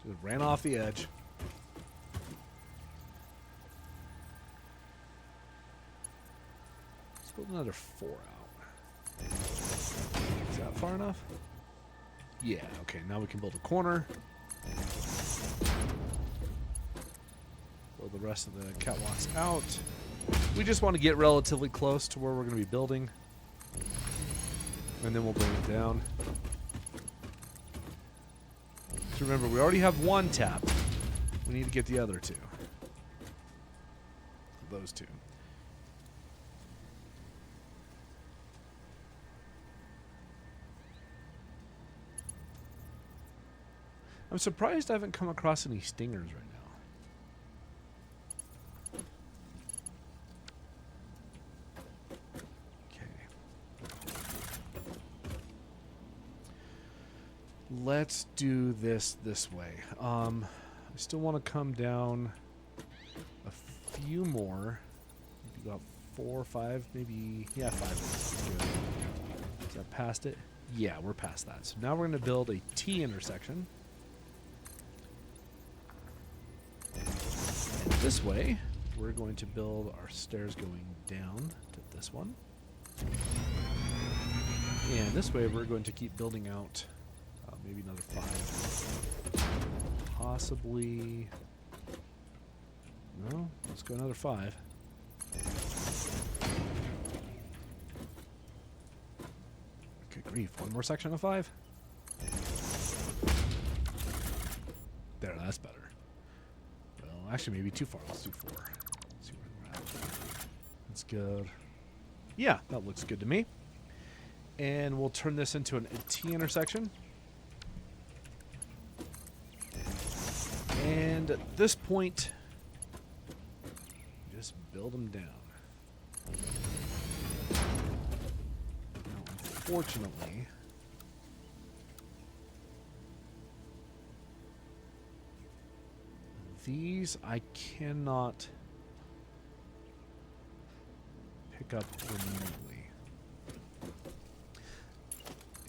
Just ran off the edge. Let's build another 4 out. Is that far enough? Yeah, okay, now we can build a corner. Build the rest of the catwalks out. We just want to get relatively close to where we're going to be building. And then we'll bring it down. So remember, we already have one tapped. We need to get the other two. Those two. I'm surprised I haven't come across any stingers right now. Okay. Let's do this way. I still want to come down a few more. Maybe about 4 or 5, maybe. Yeah, 5. Is that past it? Yeah, we're past that. So now we're going to build a T intersection. This way, we're going to build our stairs going down to this one. And this way, we're going to keep building out maybe another 5. Possibly... No, let's go another 5. Good grief, one more section of 5? There, that's better. Actually, maybe too far. Let's do 4. Let's see where we're at. That's good. Yeah, that looks good to me. And we'll turn this into a T intersection. And at this point, just build them down. Now, unfortunately... These I cannot pick up remotely.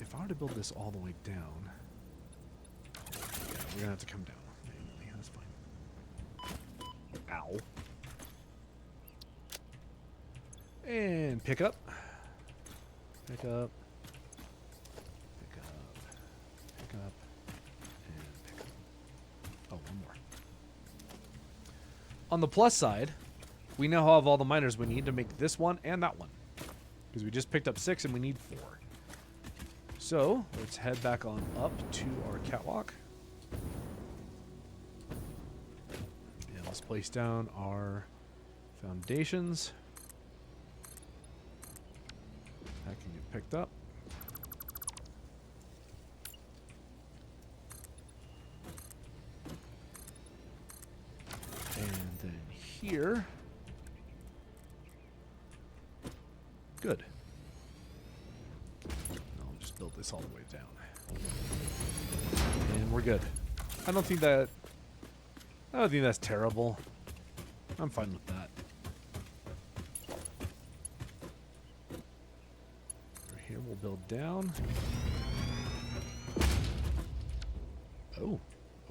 If I were to build this all the way down, yeah, we're gonna have to come down manually. That's fine. Ow. And pick up. Pick up. Pick up. Pick up. And pick up. Oh, one more. On the plus side, we now have all the miners we need to make this one and that one. Because we just picked up 6 and we need 4. So, let's head back on up to our catwalk. And let's place down our foundations. That can get picked up. And then here. Good. I'll just build this all the way down. And we're good. I don't think that's terrible. I'm fine with that. Over here we'll build down. Oh,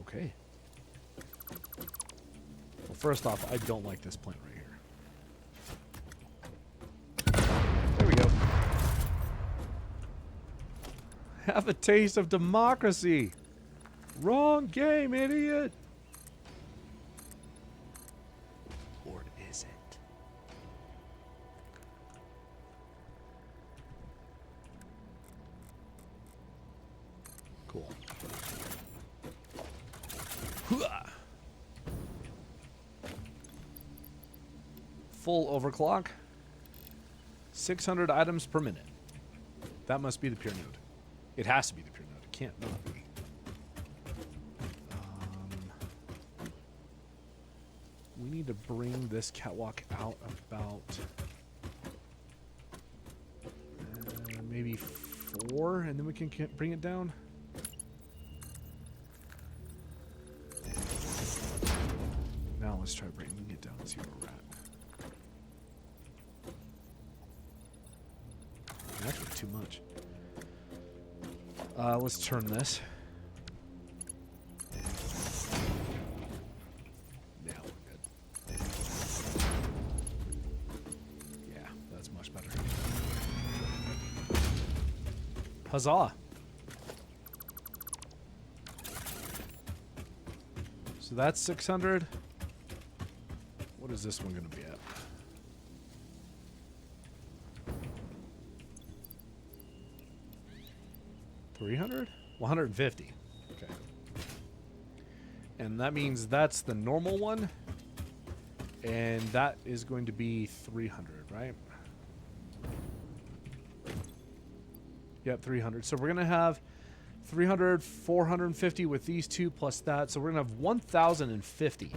okay. Well, first off, I don't like this plant right here. There we go. Have a taste of democracy. Wrong game, idiot. Or is it? full overclock. 600 items per minute. That must be the pure node. It has to be the pure node. It can't not be. We need to bring this catwalk out about maybe 4, and then we can bring it down. Now let's try bringing it down and see where we're at. Actually, too much. Let's turn this. Yeah, we're good. Yeah, that's much better. Huzzah! So that's 600. What is this one going to be at? $300? 150. Okay. And that means that's the normal one. And that is going to be 300, right? Yep, 300. So we're going to have 300, 450 with these two plus that. So we're going to have 1,050.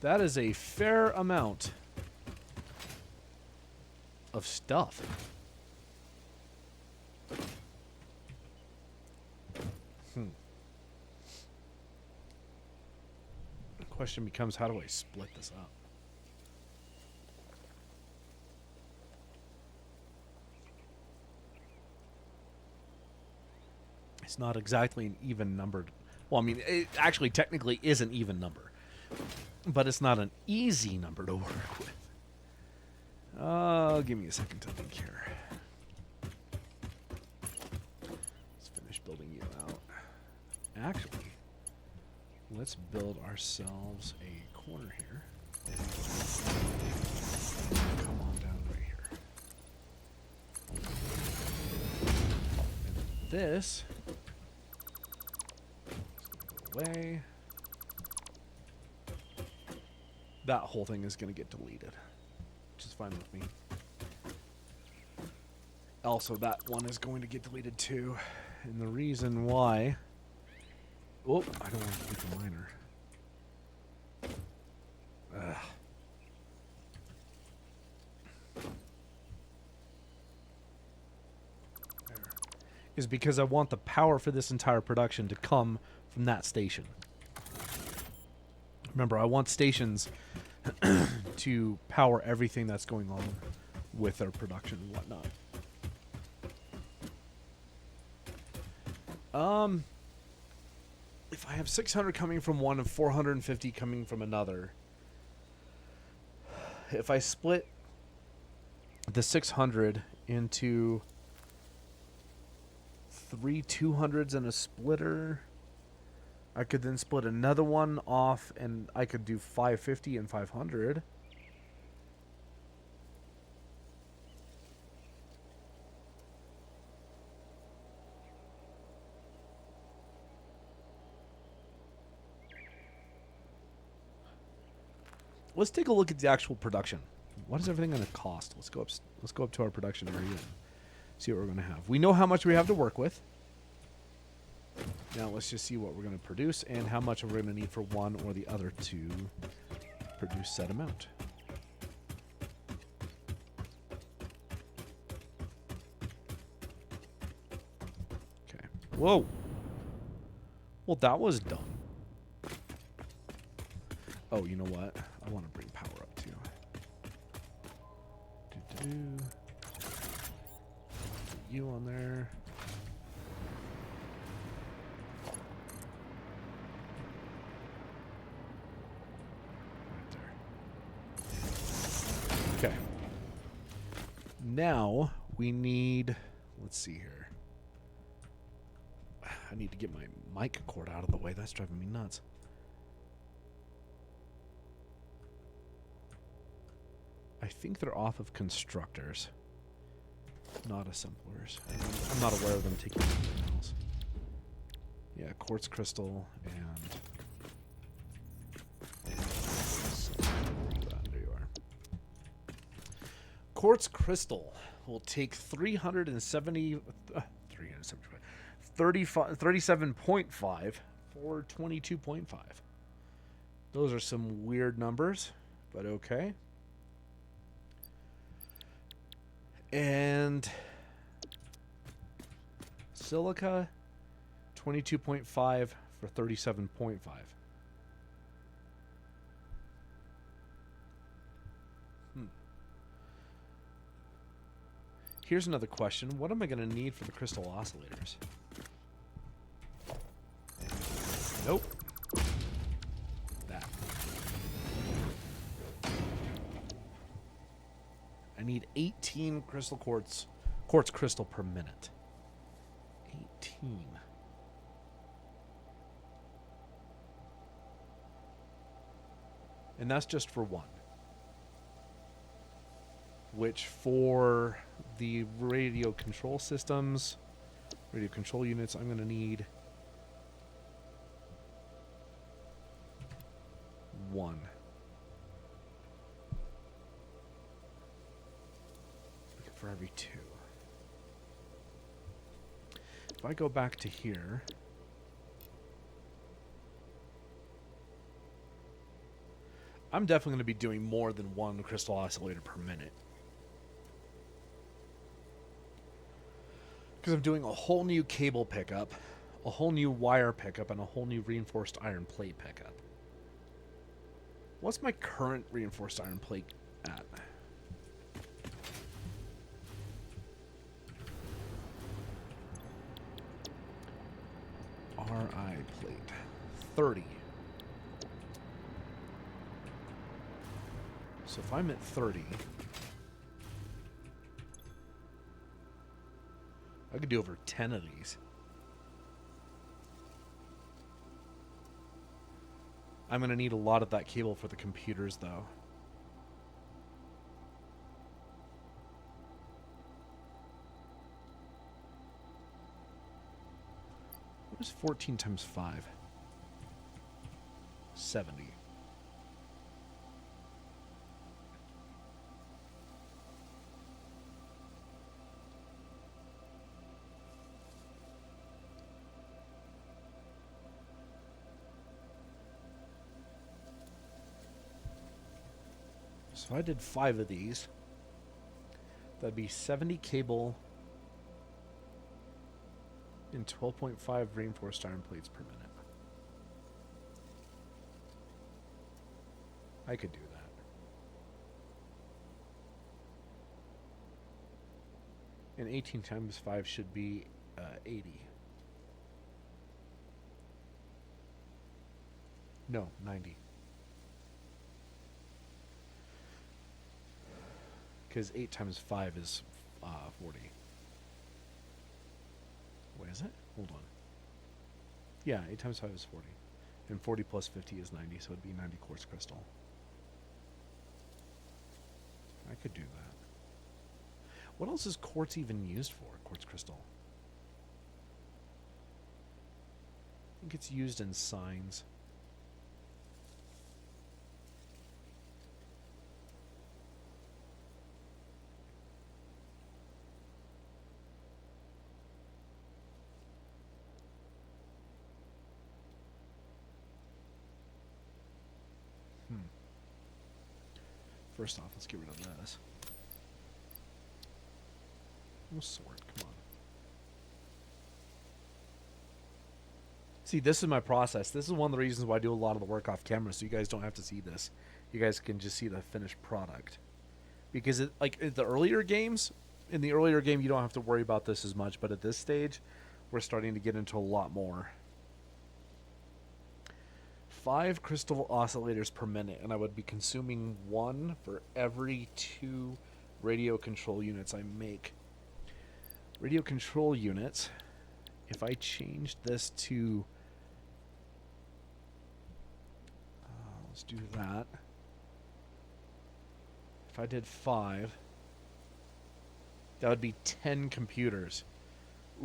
That is a fair amount of stuff. The question becomes, how do I split this up? It's not exactly an even numbered. Well, I mean, it actually technically is an even number. But it's not an easy number to work with. Give me a second to think here. Let's finish building you out. Actually, let's build ourselves a corner here. Come on down right here. And this go away. That whole thing is going to get deleted, which is fine with me. Also, that one is going to get deleted too. And the reason why... Oh, I don't want to delete the miner. Ugh. There. Is because I want the power for this entire production to come from that station. Remember, I want stations to power everything that's going on with their production and whatnot. If I have 600 coming from one and 450 coming from another, if I split the 600 into 3 200s and a splitter, I could then split another one off, and I could do 550 and 500. Let's take a look at the actual production. What is everything going to cost? Let's go up to our production area and see what we're going to have. We know how much we have to work with. Now let's just see what we're going to produce and how much we're going to need for one or the other to produce said amount. Okay. Whoa. Well, that was dumb. Oh, you know what? I want to bring power up too. Put you on there. Okay. Now we need, let's see here. I need to get my mic cord out of the way. That's driving me nuts. I think they're off of constructors, not assemblers. I'm not aware of them taking anything else. Yeah, quartz crystal and quartz crystal will take 37.5 for 22.5. Those are some weird numbers, but okay. And silica, 22.5 for 37.5. Here's another question. What am I going to need for the crystal oscillators? Nope. That. I need 18 quartz crystal per minute. 18. And that's just for one. Which for the radio control systems, radio control units, I'm going to need 1. For every 2. If I go back to here, I'm definitely going to be doing more than 1 crystal oscillator per minute. Because I'm doing a whole new cable pickup, a whole new wire pickup, and a whole new reinforced iron plate pickup. What's my current reinforced iron plate at? RI plate. 30. So if I'm at 30, I could do over 10 of these. I'm going to need a lot of that cable for the computers, though. What is 14 times 5? 70. So if I did 5 of these, that'd be 70 cable and 12.5 reinforced iron plates per minute. I could do that. And 18 times 5 should be 80. No, 90. Because 8 times 5 is 40. Wait, is it? Hold on. Yeah, 8 times 5 is 40. And 40 plus 50 is 90, so it'd be 90 quartz crystal. I could do that. What else is quartz even used for, quartz crystal? I think it's used in signs. First off, let's get rid of this. No sword, come on. See, this is my process. This is one of the reasons why I do a lot of the work off camera, so you guys don't have to see this. You guys can just see the finished product. Because, like, in the earlier games, you don't have to worry about this as much, but at this stage, we're starting to get into a lot more. 5 crystal oscillators per minute, and I would be consuming 1 for every 2 radio control units I make. Radio control units, if I changed this to... let's do that. If I did 5, that would be 10 computers.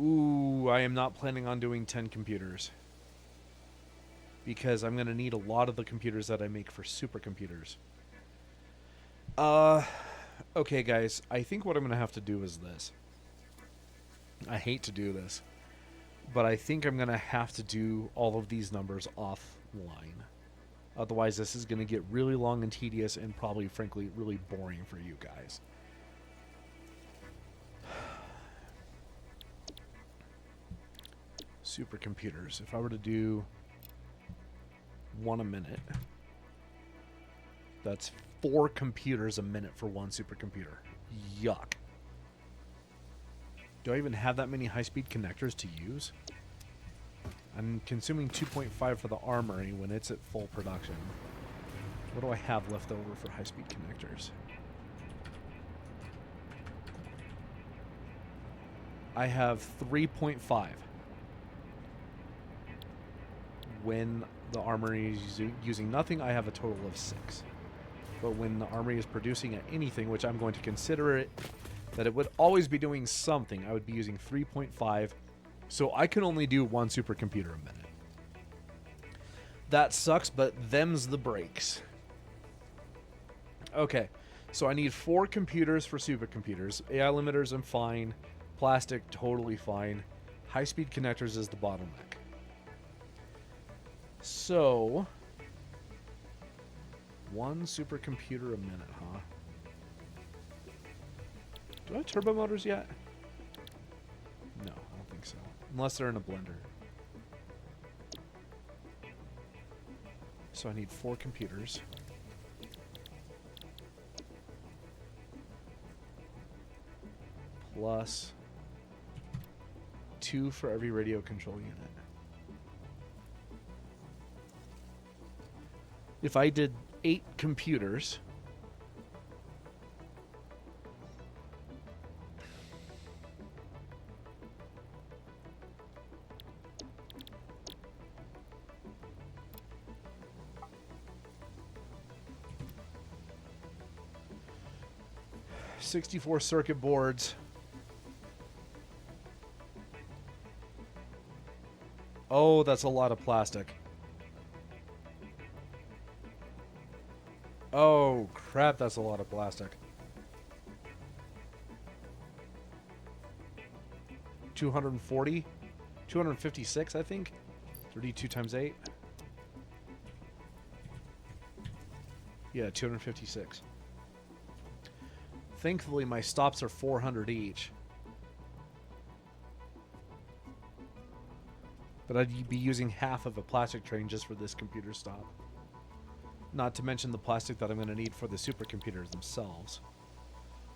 Ooh, I am not planning on doing 10 computers. Because I'm going to need a lot of the computers that I make for supercomputers. Okay, guys, I think what I'm going to have to do is this. I hate to do this, but I think I'm going to have to do all of these numbers offline. Otherwise, this is going to get really long and tedious and probably, frankly, really boring for you guys. Supercomputers. If I were to do one a minute, that's 4 computers a minute for one supercomputer. Yuck. Do I even have that many high-speed connectors to use? I'm consuming 2.5 for the armory when it's at full production. What do I have left over for high-speed connectors? I have 3.5. When the armory is using nothing, I have a total of 6. But when the armory is producing at anything, which I'm going to consider it that it would always be doing something, I would be using 3.5. So I can only do one supercomputer a minute. That sucks, but them's the breaks. Okay, so I need 4 computers for supercomputers. AI limiters, I'm fine. Plastic, totally fine. High-speed connectors is the bottleneck. So, 1 supercomputer a minute, huh? Do I have turbo motors yet? No, I don't think so. Unless they're in a blender. So I need 4 computers. Plus 2 for every radio control unit. If I did 8 computers, (64 circuit boards). Oh, that's a lot of plastic. Oh, crap, that's a lot of plastic. 240? 256, I think? 32 times 8? Yeah, 256. Thankfully, my stops are 400 each. But I'd be using half of a plastic train just for this computer stop. Not to mention the plastic that I'm going to need for the supercomputers themselves.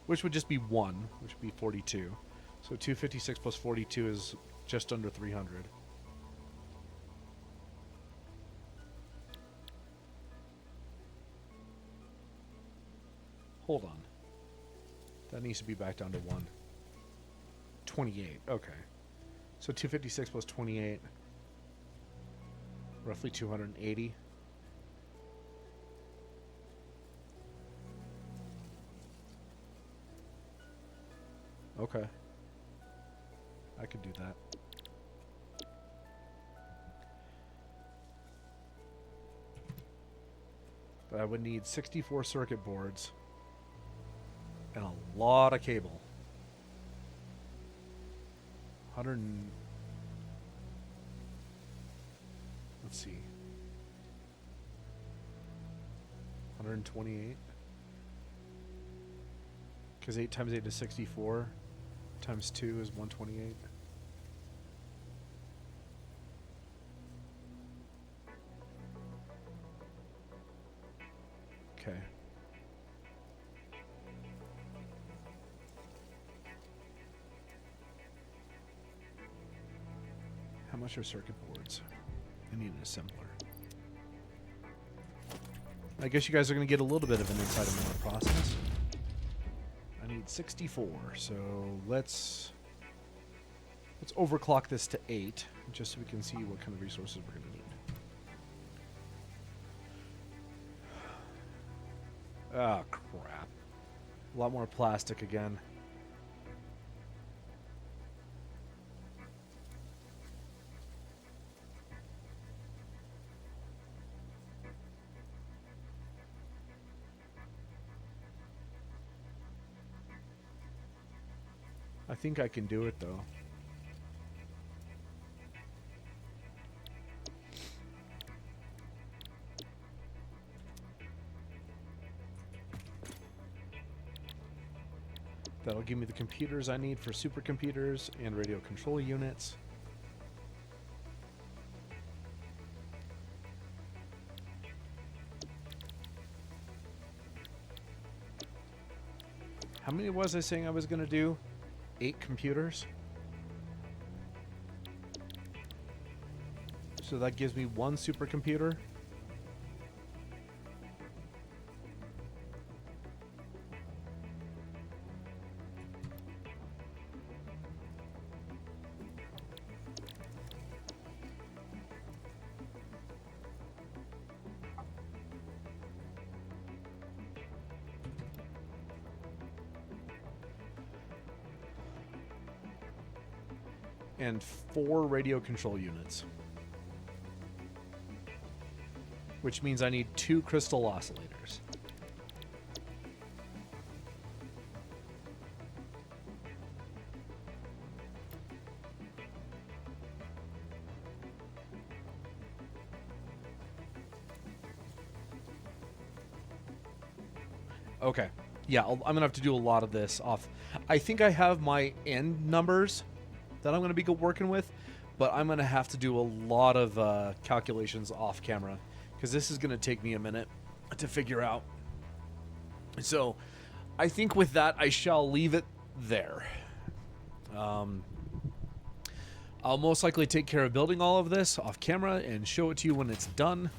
Which would just be 1, which would be 42. So 256 plus 42 is just under 300. Hold on. That needs to be back down to 1. 28, okay. So 256 plus 28. Roughly 280. Okay. I could do that. But I would need 64 circuit boards and a lot of cable. 100 and... Let's see. 128. Because 8 times 8 is 64. Times 2 is 128. Okay. How much are circuit boards? I need an assembler. I guess you guys are going to get a little bit of an insight into the process. I need 64, so let's overclock this to 8, just so we can see what kind of resources we're going to need. Ah, crap. A lot more plastic again. I think I can do it, though. That'll give me the computers I need for supercomputers and radio control units. How many was I saying I was going to do? 8 computers? So that gives me 1 supercomputer. And 4 radio control units. Which means I need 2 crystal oscillators. Okay. Yeah, I'm going to have to do a lot of this off. I think I have my end numbers that I'm going to be working with, but I'm going to have to do a lot of calculations off camera because this is going to take me a minute to figure out. So I think with that, I shall leave it there. I'll most likely take care of building all of this off camera and show it to you when it's done.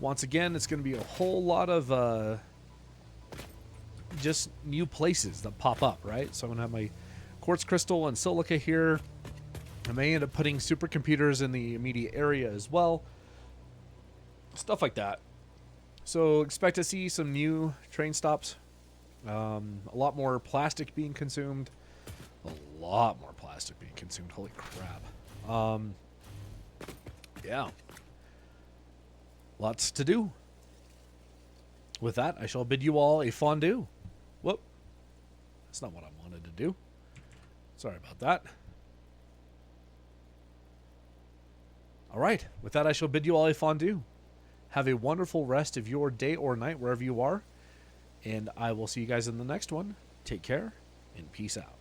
Once again, it's going to be a whole lot of just new places that pop up, right? So I'm going to have my quartz crystal and silica here. I may end up putting supercomputers in the immediate area as well. Stuff like that. So expect to see some new train stops. A lot more plastic being consumed. A lot more plastic being consumed. Holy crap. Yeah. Lots to do. With that, I shall bid you all a fondue. Whoop. That's not what I wanted to do. Sorry about that. All right. With that, I shall bid you all a fondue. Have a wonderful rest of your day or night, wherever you are. And I will see you guys in the next one. Take care, and peace out.